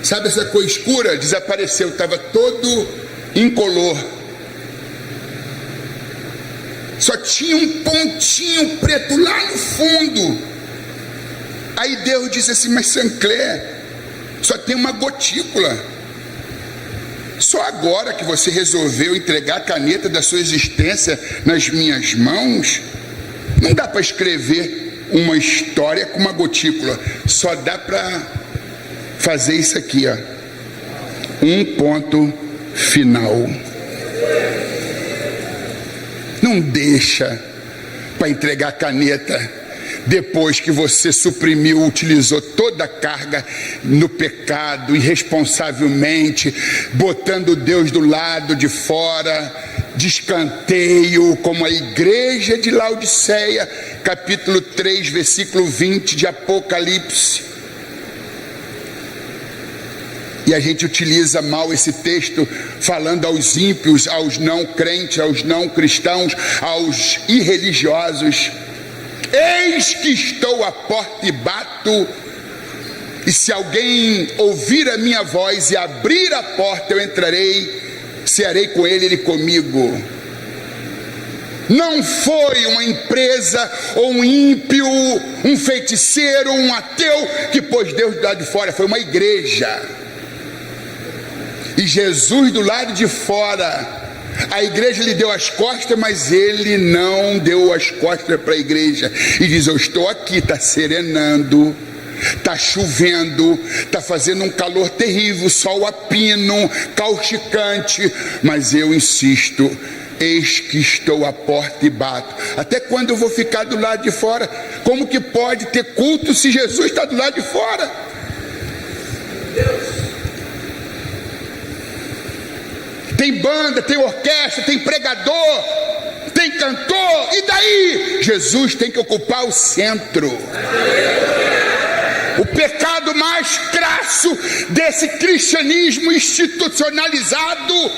sabe essa cor escura? Desapareceu, estava todo incolor. Só tinha um pontinho preto lá no fundo. Aí Deus disse assim, mas Sancler, só tem uma gotícula. Só agora que você resolveu entregar a caneta da sua existência nas minhas mãos, não dá para escrever uma história com uma gotícula. Só dá para fazer isso aqui, ó. Um ponto final. Não deixa para entregar a caneta depois que você suprimiu, utilizou toda a carga no pecado, irresponsavelmente, botando Deus do lado de fora, de escanteio, como a igreja de Laodiceia, capítulo 3, versículo 20 de Apocalipse. E a gente utiliza mal esse texto, falando aos ímpios, aos não crentes, aos não cristãos, aos irreligiosos. Eis que estou à porta e bato, e se alguém ouvir a minha voz e abrir a porta, eu entrarei, cearei com ele, ele comigo. Não foi uma empresa ou um ímpio, um feiticeiro, um ateu que pôs Deus do lado de fora, foi uma igreja. E Jesus do lado de fora. A igreja lhe deu as costas, mas ele não deu as costas para a igreja. E diz, eu estou aqui, está serenando, está chovendo, está fazendo um calor terrível, sol a pino, causticante, mas eu insisto, eis que estou à porta e bato. Até quando eu vou ficar do lado de fora? Como que pode ter culto se Jesus está do lado de fora? Tem banda, tem orquestra, tem pregador, tem cantor, e daí? Jesus tem que ocupar o centro. O pecado mais crasso desse cristianismo institucionalizado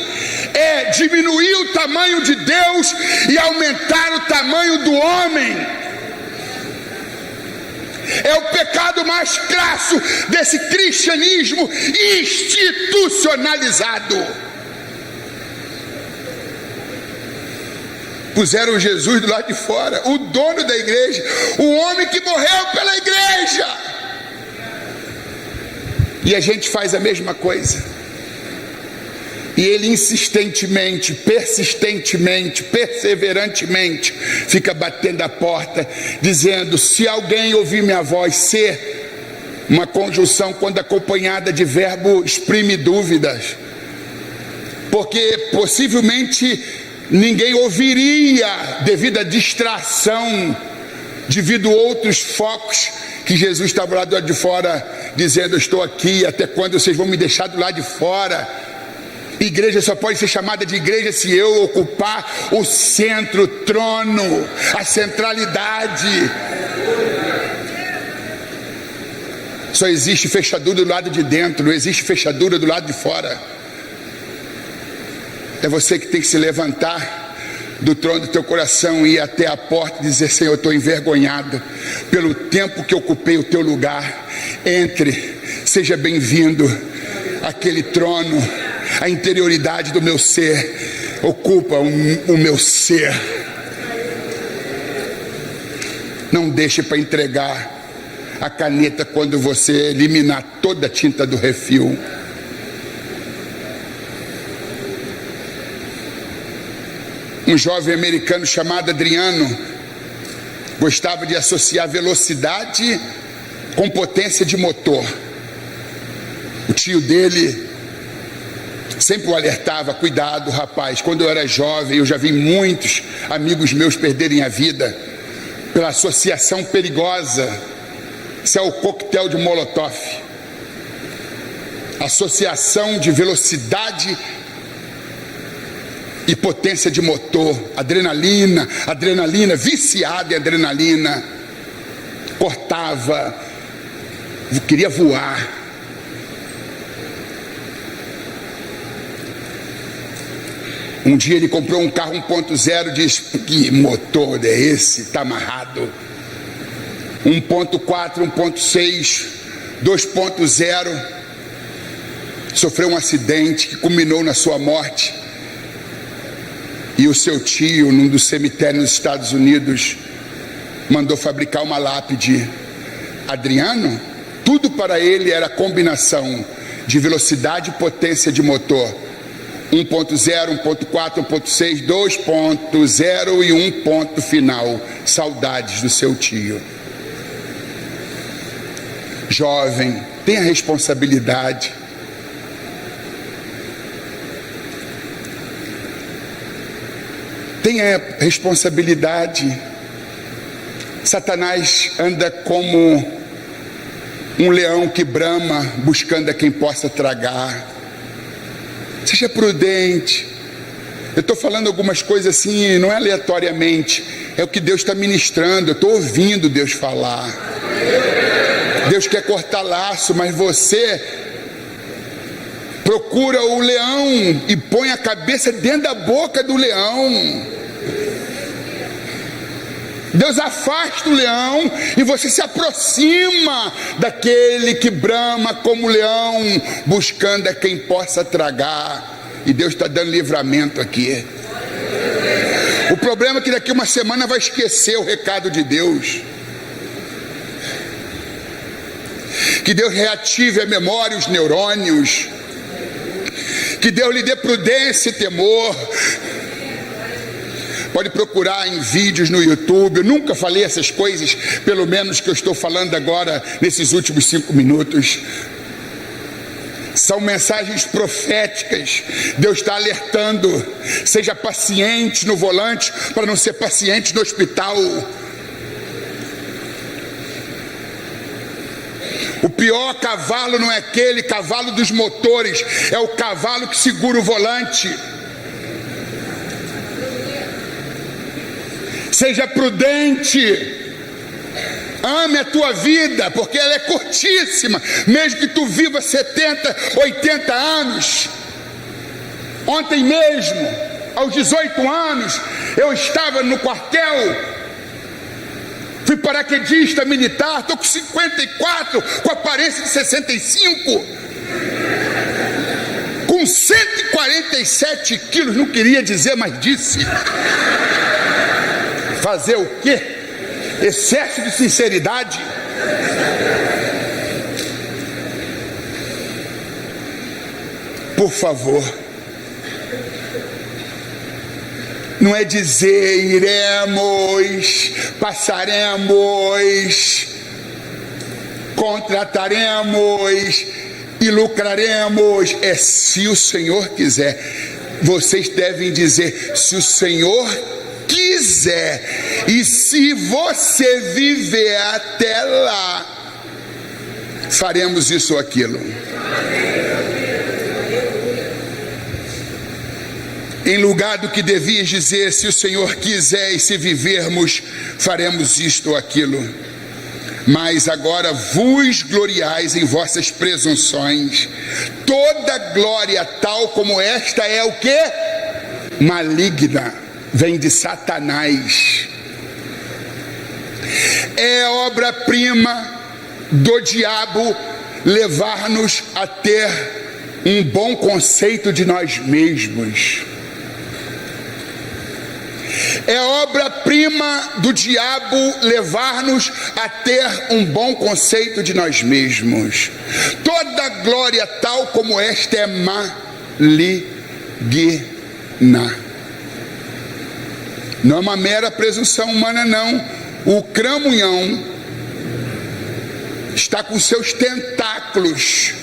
é diminuir o tamanho de Deus e aumentar o tamanho do homem. É o pecado mais crasso desse cristianismo institucionalizado. Puseram Jesus do lado de fora, o dono da igreja, o homem que morreu pela igreja. E a gente faz a mesma coisa. E ele insistentemente, persistentemente, perseverantemente fica batendo a porta, dizendo, se alguém ouvir minha voz, Uma conjunção, quando acompanhada de verbo, exprime dúvidas, porque possivelmente ninguém ouviria devido à distração, devido a outros focos, que Jesus estava lá do lado de fora dizendo: eu estou aqui, até quando vocês vão me deixar do lado de fora? Igreja só pode ser chamada de igreja se eu ocupar o centro, o trono, a centralidade. Só existe fechadura do lado de dentro, não existe fechadura do lado de fora. É você que tem que se levantar do trono do teu coração e ir até a porta e dizer: Senhor, eu estou envergonhado pelo tempo que ocupei o teu lugar. Entre, seja bem-vindo àquele trono. A interioridade do meu ser ocupa o meu ser. Não deixe para entregar a caneta quando você eliminar toda a tinta do refil. Um jovem americano chamado Adriano gostava de associar velocidade com potência de motor. O tio dele sempre o alertava: cuidado, rapaz. Quando eu era jovem, eu já vi muitos amigos meus perderem a vida pela associação perigosa. Isso é o coquetel de Molotov. Associação de velocidade e potência de motor. Adrenalina, viciado em adrenalina. Cortava, queria voar. Um dia ele comprou um carro 1.0, diz: que motor é esse? Está amarrado. 1.4, 1.6, 2.0. Sofreu um acidente que culminou na sua morte. E o seu tio, num dos cemitérios nos Estados Unidos, mandou fabricar uma lápide. Adriano, tudo para ele era combinação de velocidade e potência de motor. 1.0, 1.4, 1.6, 2.0 e 1 ponto final. Saudades do seu tio. Jovem, tenha responsabilidade. Tenha responsabilidade. Satanás anda como um leão que brama, buscando a quem possa tragar. Seja prudente. Eu estou falando algumas coisas assim, não é aleatoriamente, é o que Deus está ministrando. Eu estou ouvindo Deus falar. Deus quer cortar laço, mas você procura o leão e põe a cabeça dentro da boca do leão. Deus afasta o leão e você se aproxima daquele que brama como leão, buscando a quem possa tragar. E Deus está dando livramento aqui. O problema é que daqui uma semana vai esquecer o recado de Deus. Que Deus reative a memória, os neurônios. Que Deus lhe dê prudência e temor. Pode procurar em vídeos no YouTube. Eu nunca falei essas coisas, pelo menos que eu estou falando agora nesses últimos 5 minutos. São mensagens proféticas. Deus está alertando. Seja paciente no volante para não ser paciente no hospital. O pior cavalo não é aquele cavalo dos motores, é o cavalo que segura o volante. Seja prudente. Ame a tua vida, porque ela é curtíssima. Mesmo que tu viva 70, 80 anos. Ontem mesmo, aos 18 anos, eu estava no quartel. Fui paraquedista militar, estou com 54, com aparência de 65. Com 147 quilos, não queria dizer, mas disse. Fazer o quê? Excesso de sinceridade. Por favor, não é dizer iremos, passaremos, contrataremos e lucraremos. É se o Senhor quiser. Vocês devem dizer: se o Senhor quiser, e se você viver até lá, faremos isso ou aquilo. Em lugar do que devias dizer: se o Senhor quiser, e se vivermos, faremos isto ou aquilo. Mas agora vos gloriais em vossas presunções. Toda glória tal como esta é o quê? Maligna, vem de Satanás. É obra-prima do diabo levar-nos a ter um bom conceito de nós mesmos. É obra-prima do diabo levar-nos a ter um bom conceito de nós mesmos. Toda glória tal como esta é maligna. Não é uma mera presunção humana, não. O cramunhão está com seus tentáculos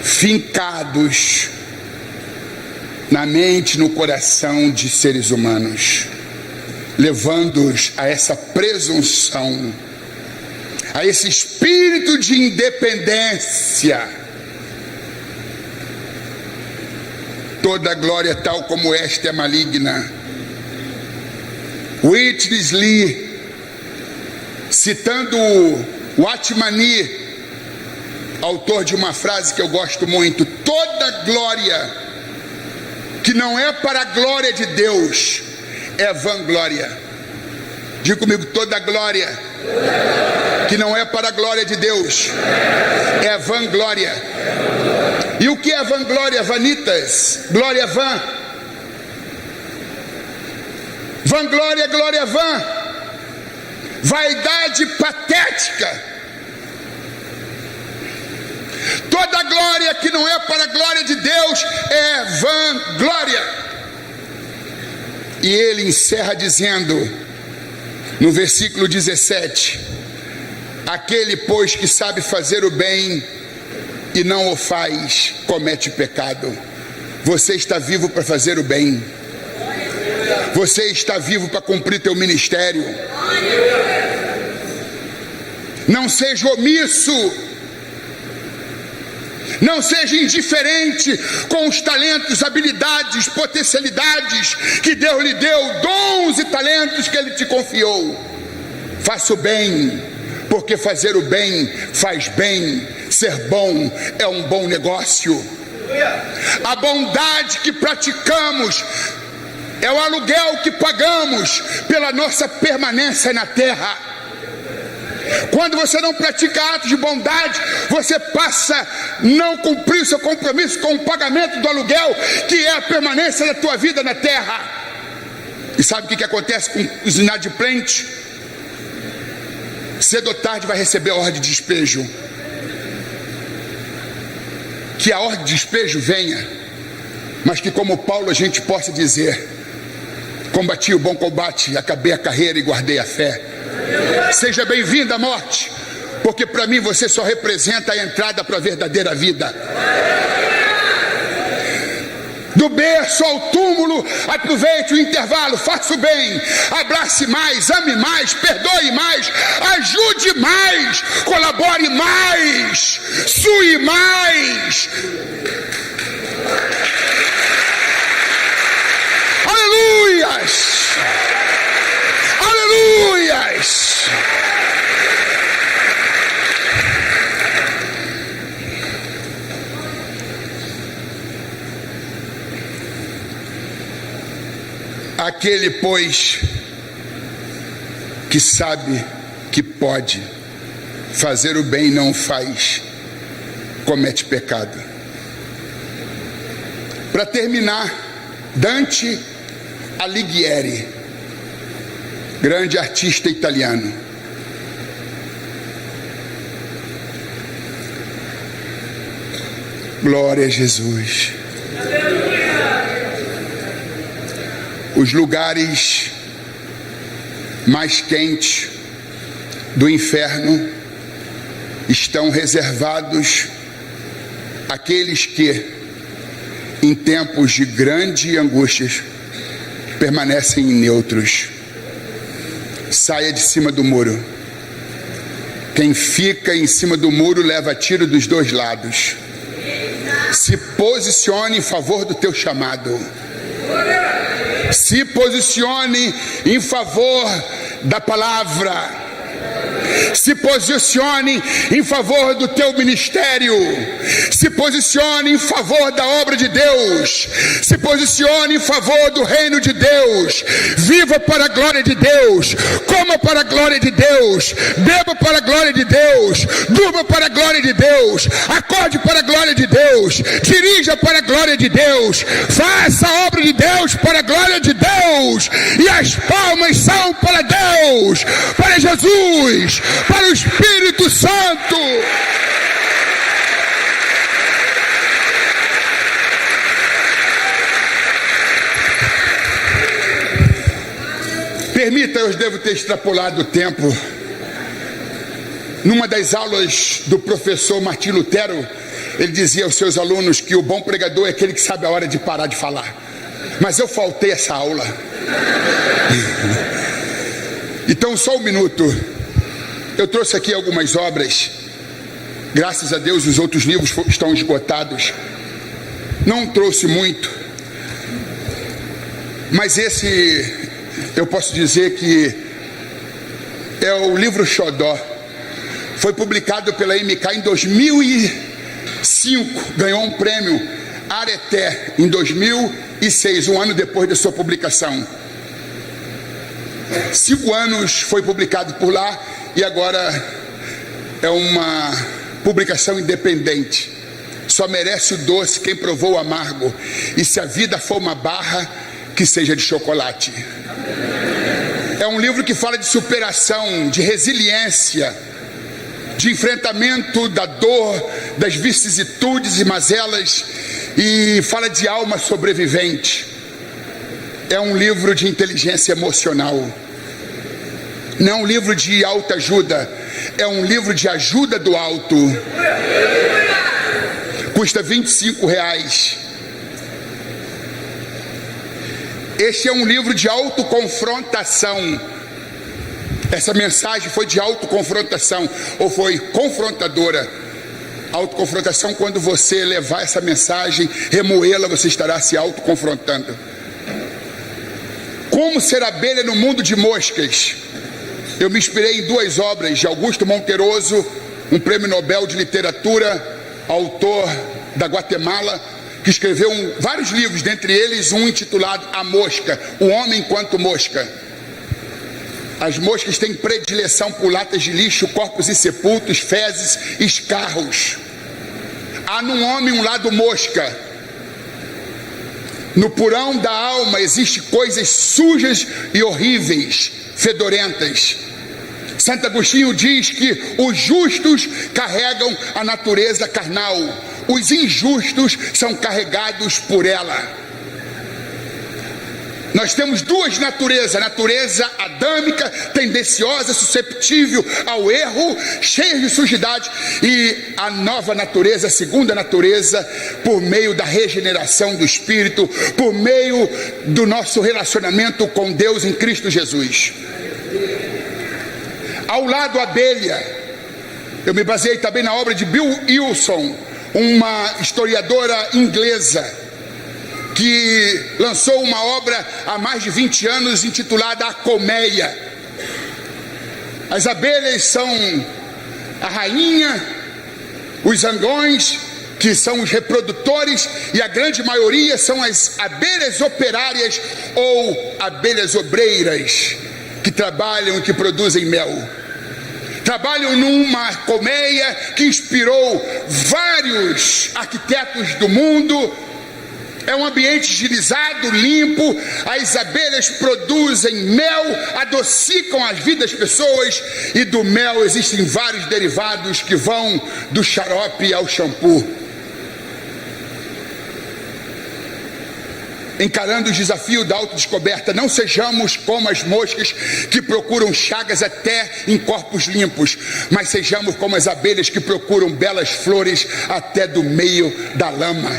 fincados na mente, no coração de seres humanos, levando-os a essa presunção, a esse espírito de independência. Toda glória tal como esta é maligna. Whitney Lee, citando Watmani, autor de uma frase que eu gosto muito: toda glória que não é para a glória de Deus é vanglória. Diga comigo: toda glória que não é para a glória de Deus é vanglória. E o que é vanglória? Vanitas, glória vã. Vanglória, glória vã. Vaidade patética. Toda glória que não é para a glória de Deus é vanglória. E ele encerra dizendo, no versículo 17: aquele, pois, que sabe fazer o bem e não o faz, comete pecado. Você está vivo para fazer o bem. Você está vivo para cumprir teu ministério. Não seja omisso. Não seja indiferente com os talentos, habilidades, potencialidades que Deus lhe deu, dons e talentos que Ele te confiou. Faça o bem, porque fazer o bem faz bem. Ser bom é um bom negócio. A bondade que praticamos é o aluguel que pagamos pela nossa permanência na terra. Quando você não pratica atos de bondade, você passa a não cumprir o seu compromisso com o pagamento do aluguel, que é a permanência da tua vida na terra. E sabe o que acontece com os inadimplentes? Cedo ou tarde vai receber a ordem de despejo. Que a ordem de despejo venha, mas que, como Paulo, a gente possa dizer: combati o bom combate, acabei a carreira e guardei a fé. Seja bem-vinda, morte, porque para mim você só representa a entrada para a verdadeira vida. Do berço ao túmulo, aproveite o intervalo, faça o bem, abrace mais, ame mais, perdoe mais, ajude mais, colabore mais, sue mais. Aleluias! Aleluias! Aquele, pois, que sabe que pode fazer o bem e não faz, comete pecado. Para terminar, Dante Alighieri, grande artista italiano. Glória a Jesus. Os lugares mais quentes do inferno estão reservados àqueles que, em tempos de grande angústia, permanecem neutros. Saia de cima do muro. Quem fica em cima do muro leva tiro dos dois lados. Se posicione em favor do teu chamado. Se posicione em favor da palavra. Se posicione em favor do teu ministério. Se posicione em favor da obra de Deus. Se posicione em favor do reino de Deus. Viva para a glória de Deus. Coma para a glória de Deus. Beba para a glória de Deus. Durma para a glória de Deus. Acorde para a glória de Deus. Dirija para a glória de Deus. Faça a obra de Deus para a glória de Deus. E as palmas são para Deus, para Jesus, para o Espírito Santo. Permita, eu devo ter extrapolado o tempo. Numa das aulas do professor Martim Lutero, ele dizia aos seus alunos que o bom pregador é aquele que sabe a hora de parar de falar. Mas eu faltei essa aula. Então, só um minuto. Eu trouxe aqui algumas obras. Graças a Deus, os outros livros estão esgotados. Não trouxe muito. Mas esse, eu posso dizer que é o livro Xodó. Foi publicado pela MK em 2005. Ganhou um prêmio Areté em 2006, um ano depois da sua publicação. 5 anos foi publicado por lá e agora é uma publicação independente. Só merece o doce quem provou o amargo. E se a vida for uma barra, que seja de chocolate. É um livro que fala de superação, de resiliência, de enfrentamento da dor, das vicissitudes e mazelas, e fala de alma sobrevivente. É um livro de inteligência emocional. Não é um livro de autoajuda, é um livro de ajuda do alto. Custa R$25. Este é um livro de autoconfrontação. Essa mensagem foi de autoconfrontação, ou foi confrontadora. Autoconfrontação, quando você levar essa mensagem, remoê-la, você estará se autoconfrontando. Como ser abelha no mundo de moscas? Eu me inspirei em 2 obras de Augusto Monteroso, um prêmio Nobel de literatura, autor da Guatemala, que escreveu vários livros, dentre eles um intitulado A Mosca, o homem enquanto mosca. As moscas têm predileção por latas de lixo, corpos insepultos, fezes, escarros. Há no homem um lado mosca. No porão da alma existem coisas sujas e horríveis, fedorentas. Santo Agostinho diz que os justos carregam a natureza carnal, os injustos são carregados por ela. Nós temos 2 naturezas: a natureza adâmica, tendenciosa, susceptível ao erro, cheia de sujidade, e a nova natureza, a segunda natureza, por meio da regeneração do Espírito, por meio do nosso relacionamento com Deus em Cristo Jesus. Ao lado abelha, eu me baseei também na obra de Bill Wilson, uma historiadora inglesa, que lançou uma obra há mais de 20 anos intitulada A Colmeia. As abelhas são a rainha, os zangões, que são os reprodutores, e a grande maioria são as abelhas operárias ou abelhas obreiras, que trabalham e que produzem mel. Trabalham numa colmeia que inspirou vários arquitetos do mundo. É um ambiente higienizado, limpo. As abelhas produzem mel, adocicam as vidas das pessoas, e do mel existem vários derivados que vão do xarope ao shampoo. encarando o desafio da autodescoberta. Não sejamos como as moscas que procuram chagas até em corpos limpos, mas sejamos como as abelhas que procuram belas flores até do meio da lama.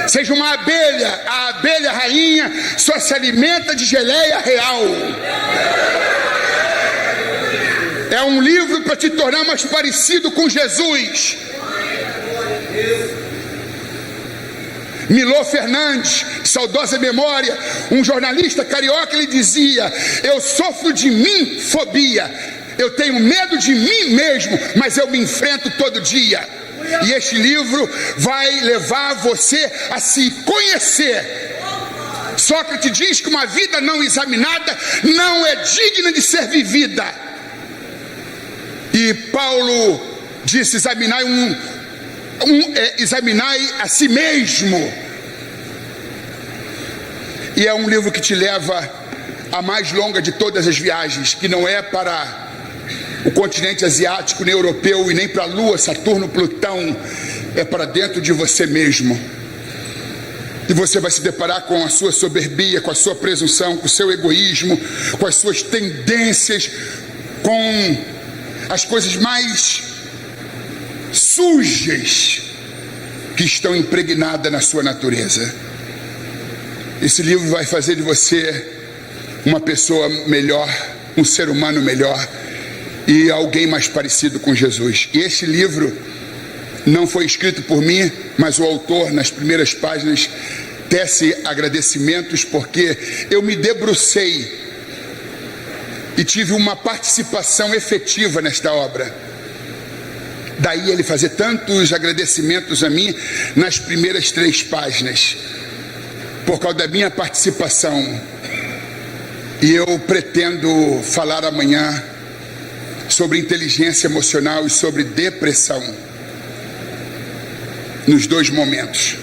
Seja uma abelha. A abelha rainha só se alimenta de geleia real. É um livro para te tornar mais parecido com Jesus. Milô Fernandes, saudosa memória, um jornalista carioca, ele dizia: eu sofro de mim-fobia, eu tenho medo de mim mesmo, mas eu me enfrento todo dia. E este livro vai levar você a se conhecer. Sócrates diz que uma vida não examinada não é digna de ser vivida. E Paulo disse: examinai a si mesmo. E é um livro que te leva a mais longa de todas as viagens, que não é para o continente asiático, nem europeu, e nem para a Lua, Saturno, Plutão. É para dentro de você mesmo. E você vai se deparar com a sua soberbia, com a sua presunção, com o seu egoísmo, com as suas tendências, com as coisas mais sujas que estão impregnadas na sua natureza. Esse livro vai fazer de você uma pessoa melhor, um ser humano melhor e alguém mais parecido com Jesus. E esse livro não foi escrito por mim, mas o autor, nas primeiras páginas, tece agradecimentos porque eu me debrucei e tive uma participação efetiva nesta obra. Daí ele fazer tantos agradecimentos a mim nas primeiras 3 páginas, por causa da minha participação. E eu pretendo falar amanhã sobre inteligência emocional e sobre depressão, nos 2 momentos,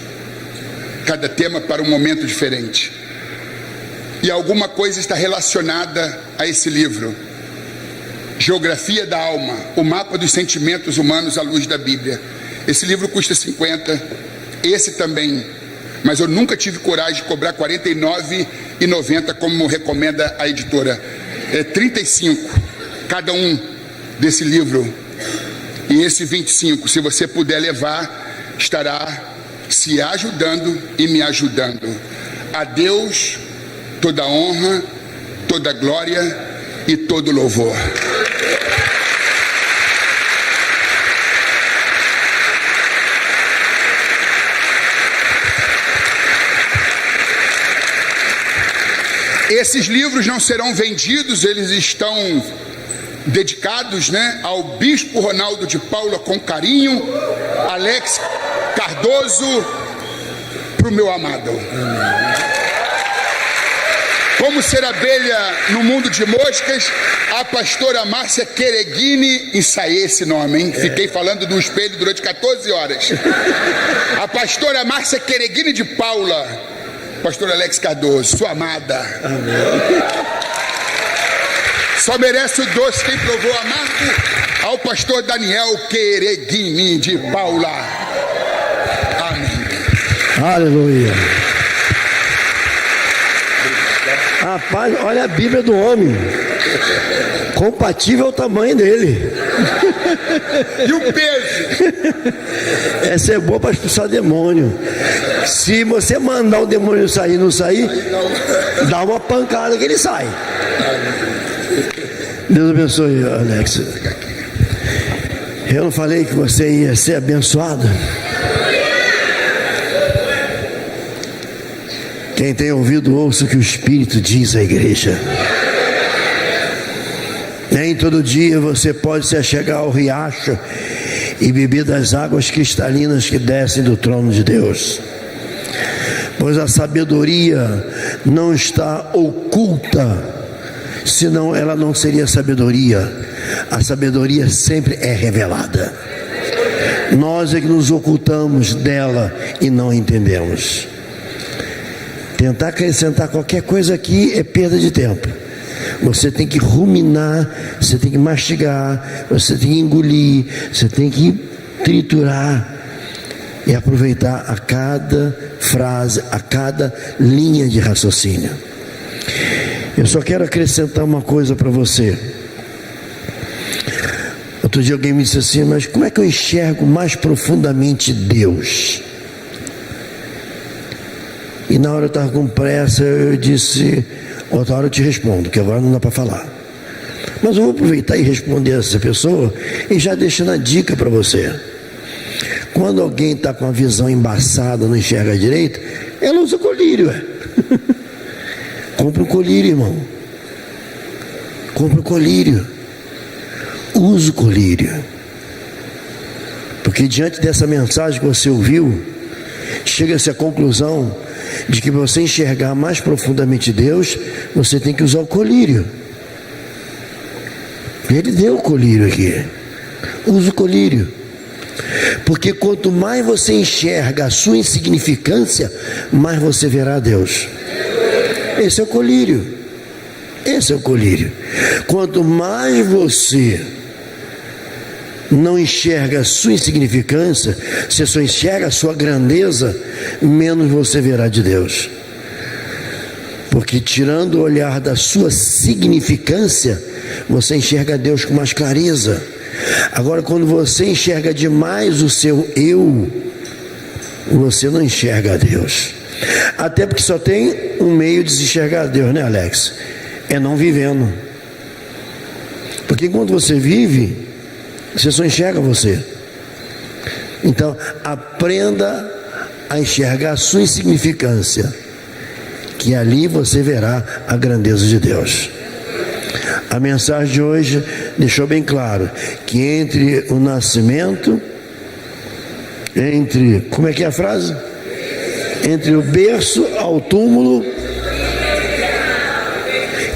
cada tema para um momento diferente. E alguma coisa está relacionada a esse livro. Geografia da Alma, o mapa dos sentimentos humanos à luz da Bíblia. Esse livro custa 50, esse também, mas eu nunca tive coragem de cobrar R$ 49,90 como recomenda a editora. É 35 cada um desse livro, e esse 25, se você puder levar, estará se ajudando e me ajudando. A Deus toda honra, toda glória e todo louvor. Esses livros não serão vendidos, eles estão dedicados, ao Bispo Ronaldo de Paula, com carinho, Alex Cardoso, para o meu amado. Como ser abelha no mundo de moscas, a pastora Márcia Quereghini, ensaiei esse nome, hein? Fiquei falando no espelho durante 14 horas. A pastora Márcia Quereghini de Paula, pastor Alex Cardoso, sua amada. Amém. Só merece o doce quem provou amargo, ao pastor Daniel Quereghini de Paula. Amém. Aleluia. Rapaz, olha a Bíblia do homem, compatível ao tamanho dele. E o peso? Essa é boa para expulsar demônio. Se você mandar o demônio sair e não sair, dá uma pancada que ele sai. Deus abençoe, Alex. Eu não falei que você ia ser abençoado? Quem tem ouvido, ouça o que o Espírito diz à igreja. Nem todo dia você pode se achegar ao riacho e beber das águas cristalinas que descem do trono de Deus, pois a sabedoria não está oculta, senão ela não seria sabedoria. A sabedoria sempre é revelada. Nós é que nos ocultamos dela e não entendemos. Tentar acrescentar qualquer coisa aqui é perda de tempo. Você tem que ruminar, você tem que mastigar, você tem que engolir, você tem que triturar e aproveitar a cada frase, a cada linha de raciocínio. Eu só quero acrescentar uma coisa para você. Outro dia alguém me disse assim: mas como é que eu enxergo mais profundamente Deus? E na hora eu estava com pressa, eu disse: outra hora eu te respondo, que agora não dá para falar. Mas eu vou aproveitar e responder a essa pessoa e já deixando a dica para você. Quando alguém está com a visão embaçada, não enxerga direito, ela usa colírio. Compre um colírio, irmão. Compre um colírio. Use o colírio. Porque diante dessa mensagem que você ouviu, chega-se à conclusão de que para você enxergar mais profundamente Deus, você tem que usar o colírio. Ele deu o colírio aqui. Use o colírio. Porque quanto mais você enxerga a sua insignificância, mais você verá Deus. Esse é o colírio. Esse é o colírio. Quanto mais você não enxerga a sua insignificância, você só enxerga a sua grandeza, menos você verá de Deus. Porque tirando o olhar da sua significância, você enxerga Deus com mais clareza. Agora, quando você enxerga demais o seu eu, você não enxerga a Deus. Até porque só tem um meio de se enxergar a Deus, né, Alex? É não vivendo. Porque quando você vive, você só enxerga você. Então, aprenda a enxergar a sua insignificância, que ali você verá a grandeza de Deus. A mensagem de hoje deixou bem claro que entre o nascimento, como é que é a frase? Entre o berço ao túmulo.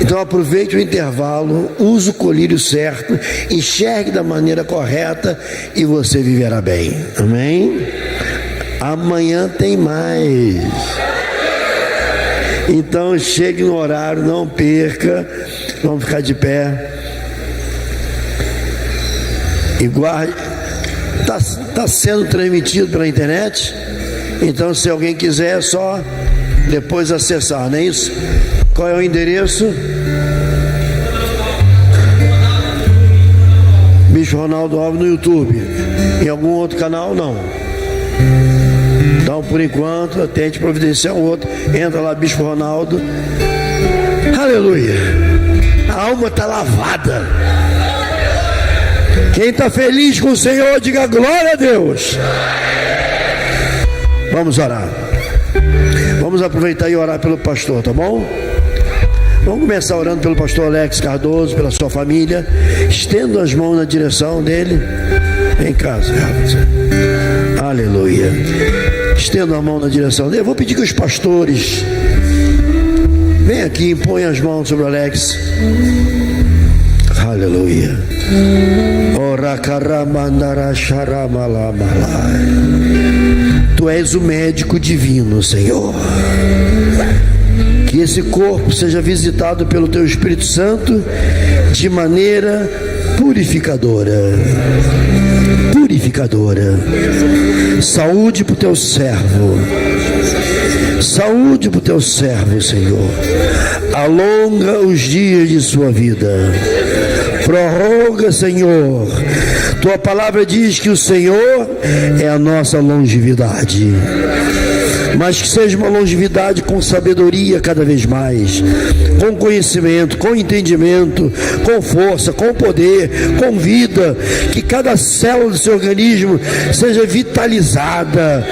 Então aproveite o intervalo, use o colírio certo, enxergue da maneira correta e você viverá bem. Amém? Amanhã tem mais. Então chegue no horário, não perca. Vamos ficar de pé. E guarde. Está sendo transmitido pela internet. Então, se alguém quiser, é só depois acessar, não é isso? Qual é o endereço? Bispo Ronaldo Alves no YouTube. Em algum outro canal, não. Então, por enquanto, tente providenciar um outro. Entra lá, Bispo Ronaldo. Aleluia. A alma está lavada. Quem está feliz com o Senhor, diga glória a Deus. Vamos orar. Vamos aproveitar e orar pelo pastor, tá bom? Vamos começar orando pelo pastor Alex Cardoso, pela sua família. Estendo as mãos na direção dele. Em casa, aleluia. Estendo a mão na direção dele. Eu vou pedir que os pastores venham aqui e ponham as mãos sobre o Alex. Aleluia. Tu és o médico divino, Senhor. Que esse corpo seja visitado pelo Teu Espírito Santo de maneira purificadora. Purificadora. Saúde para o Teu servo. Saúde para o Teu servo, Senhor. Alonga os dias de sua vida. Prorroga, Senhor. Tua palavra diz que o Senhor é a nossa longevidade. Mas que seja uma longevidade com sabedoria cada vez mais, com conhecimento, com entendimento, com força, com poder, com vida. Que cada célula do seu organismo seja vitalizada.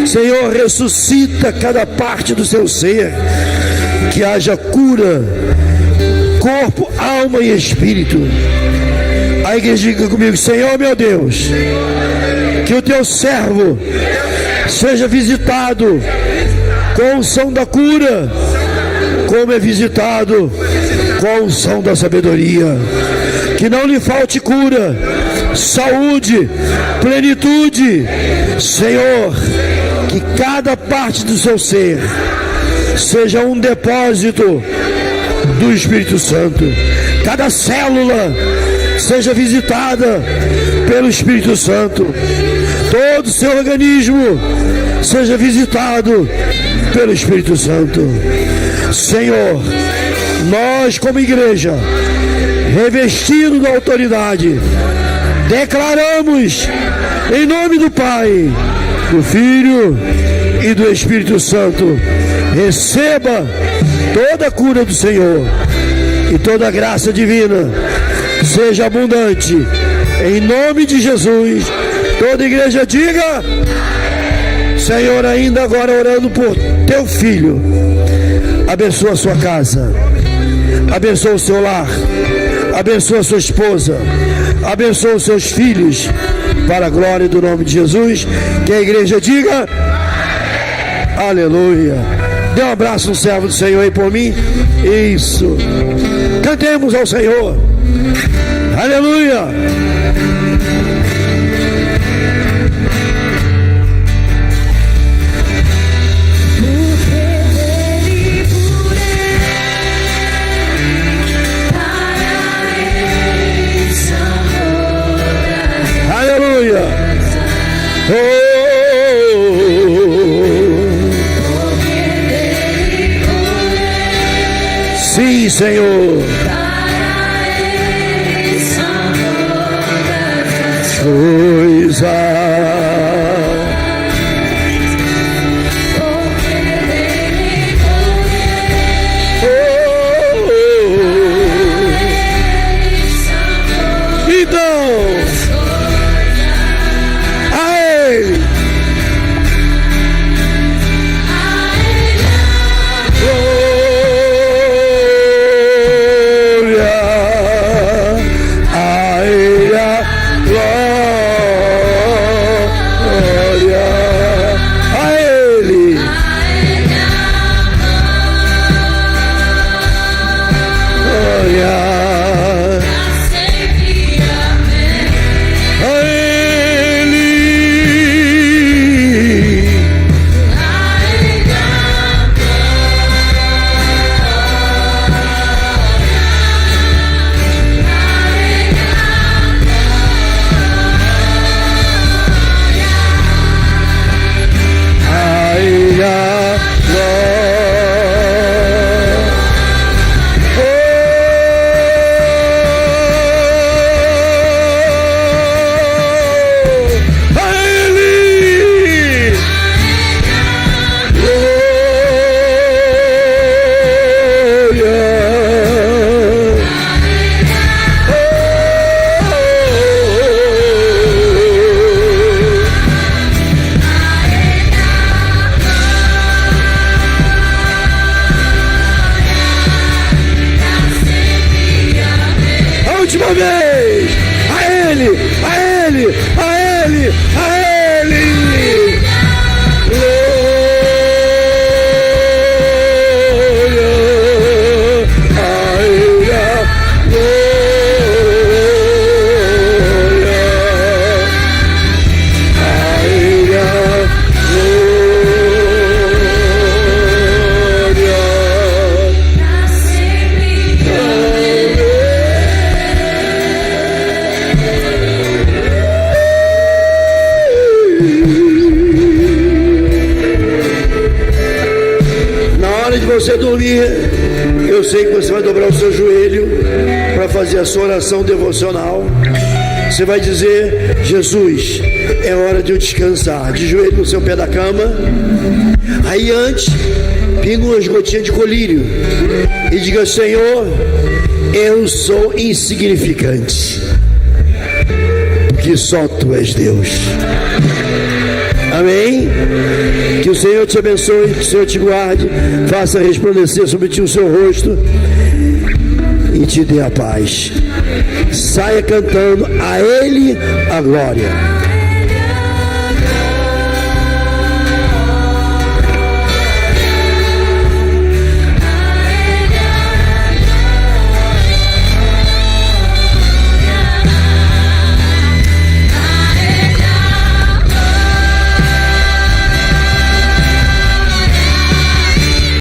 Senhor, ressuscita cada parte do seu ser. Que haja cura, corpo, alma e espírito. A igreja diga comigo: Senhor meu Deus, que o teu servo seja visitado com a unção da cura, como é visitado com a unção da sabedoria. Que não lhe falte cura, saúde, plenitude. Senhor, que cada parte do seu ser seja um depósito do Espírito Santo. Cada célula seja visitada pelo Espírito Santo. todo o seu organismo seja visitado pelo Espírito Santo. Senhor, nós como igreja, revestido da autoridade, declaramos em nome do Pai, do Filho e do Espírito Santo: receba toda a cura do Senhor e toda a graça divina seja abundante em nome de Jesus. Toda a igreja diga: Senhor, ainda agora orando por teu filho, abençoa a sua casa, abençoa o seu lar, abençoa a sua esposa, abençoa os seus filhos, para a glória do nome de Jesus. Que a igreja diga: aleluia. Dê um abraço no servo do Senhor aí por mim. Isso. Cantemos ao Senhor. Aleluia. Sim, Senhor. Coisa. Você dormir, eu sei que você vai dobrar o seu joelho para fazer a sua oração devocional. Você vai dizer: Jesus, é hora de eu descansar. De joelho no seu pé da cama. Aí antes, pinga umas gotinhas de colírio e diga: Senhor, eu sou insignificante, porque só Tu és Deus. Amém? Que o Senhor te abençoe, que o Senhor te guarde, faça resplandecer sobre ti o seu rosto e te dê a paz. Saia cantando a Ele a glória.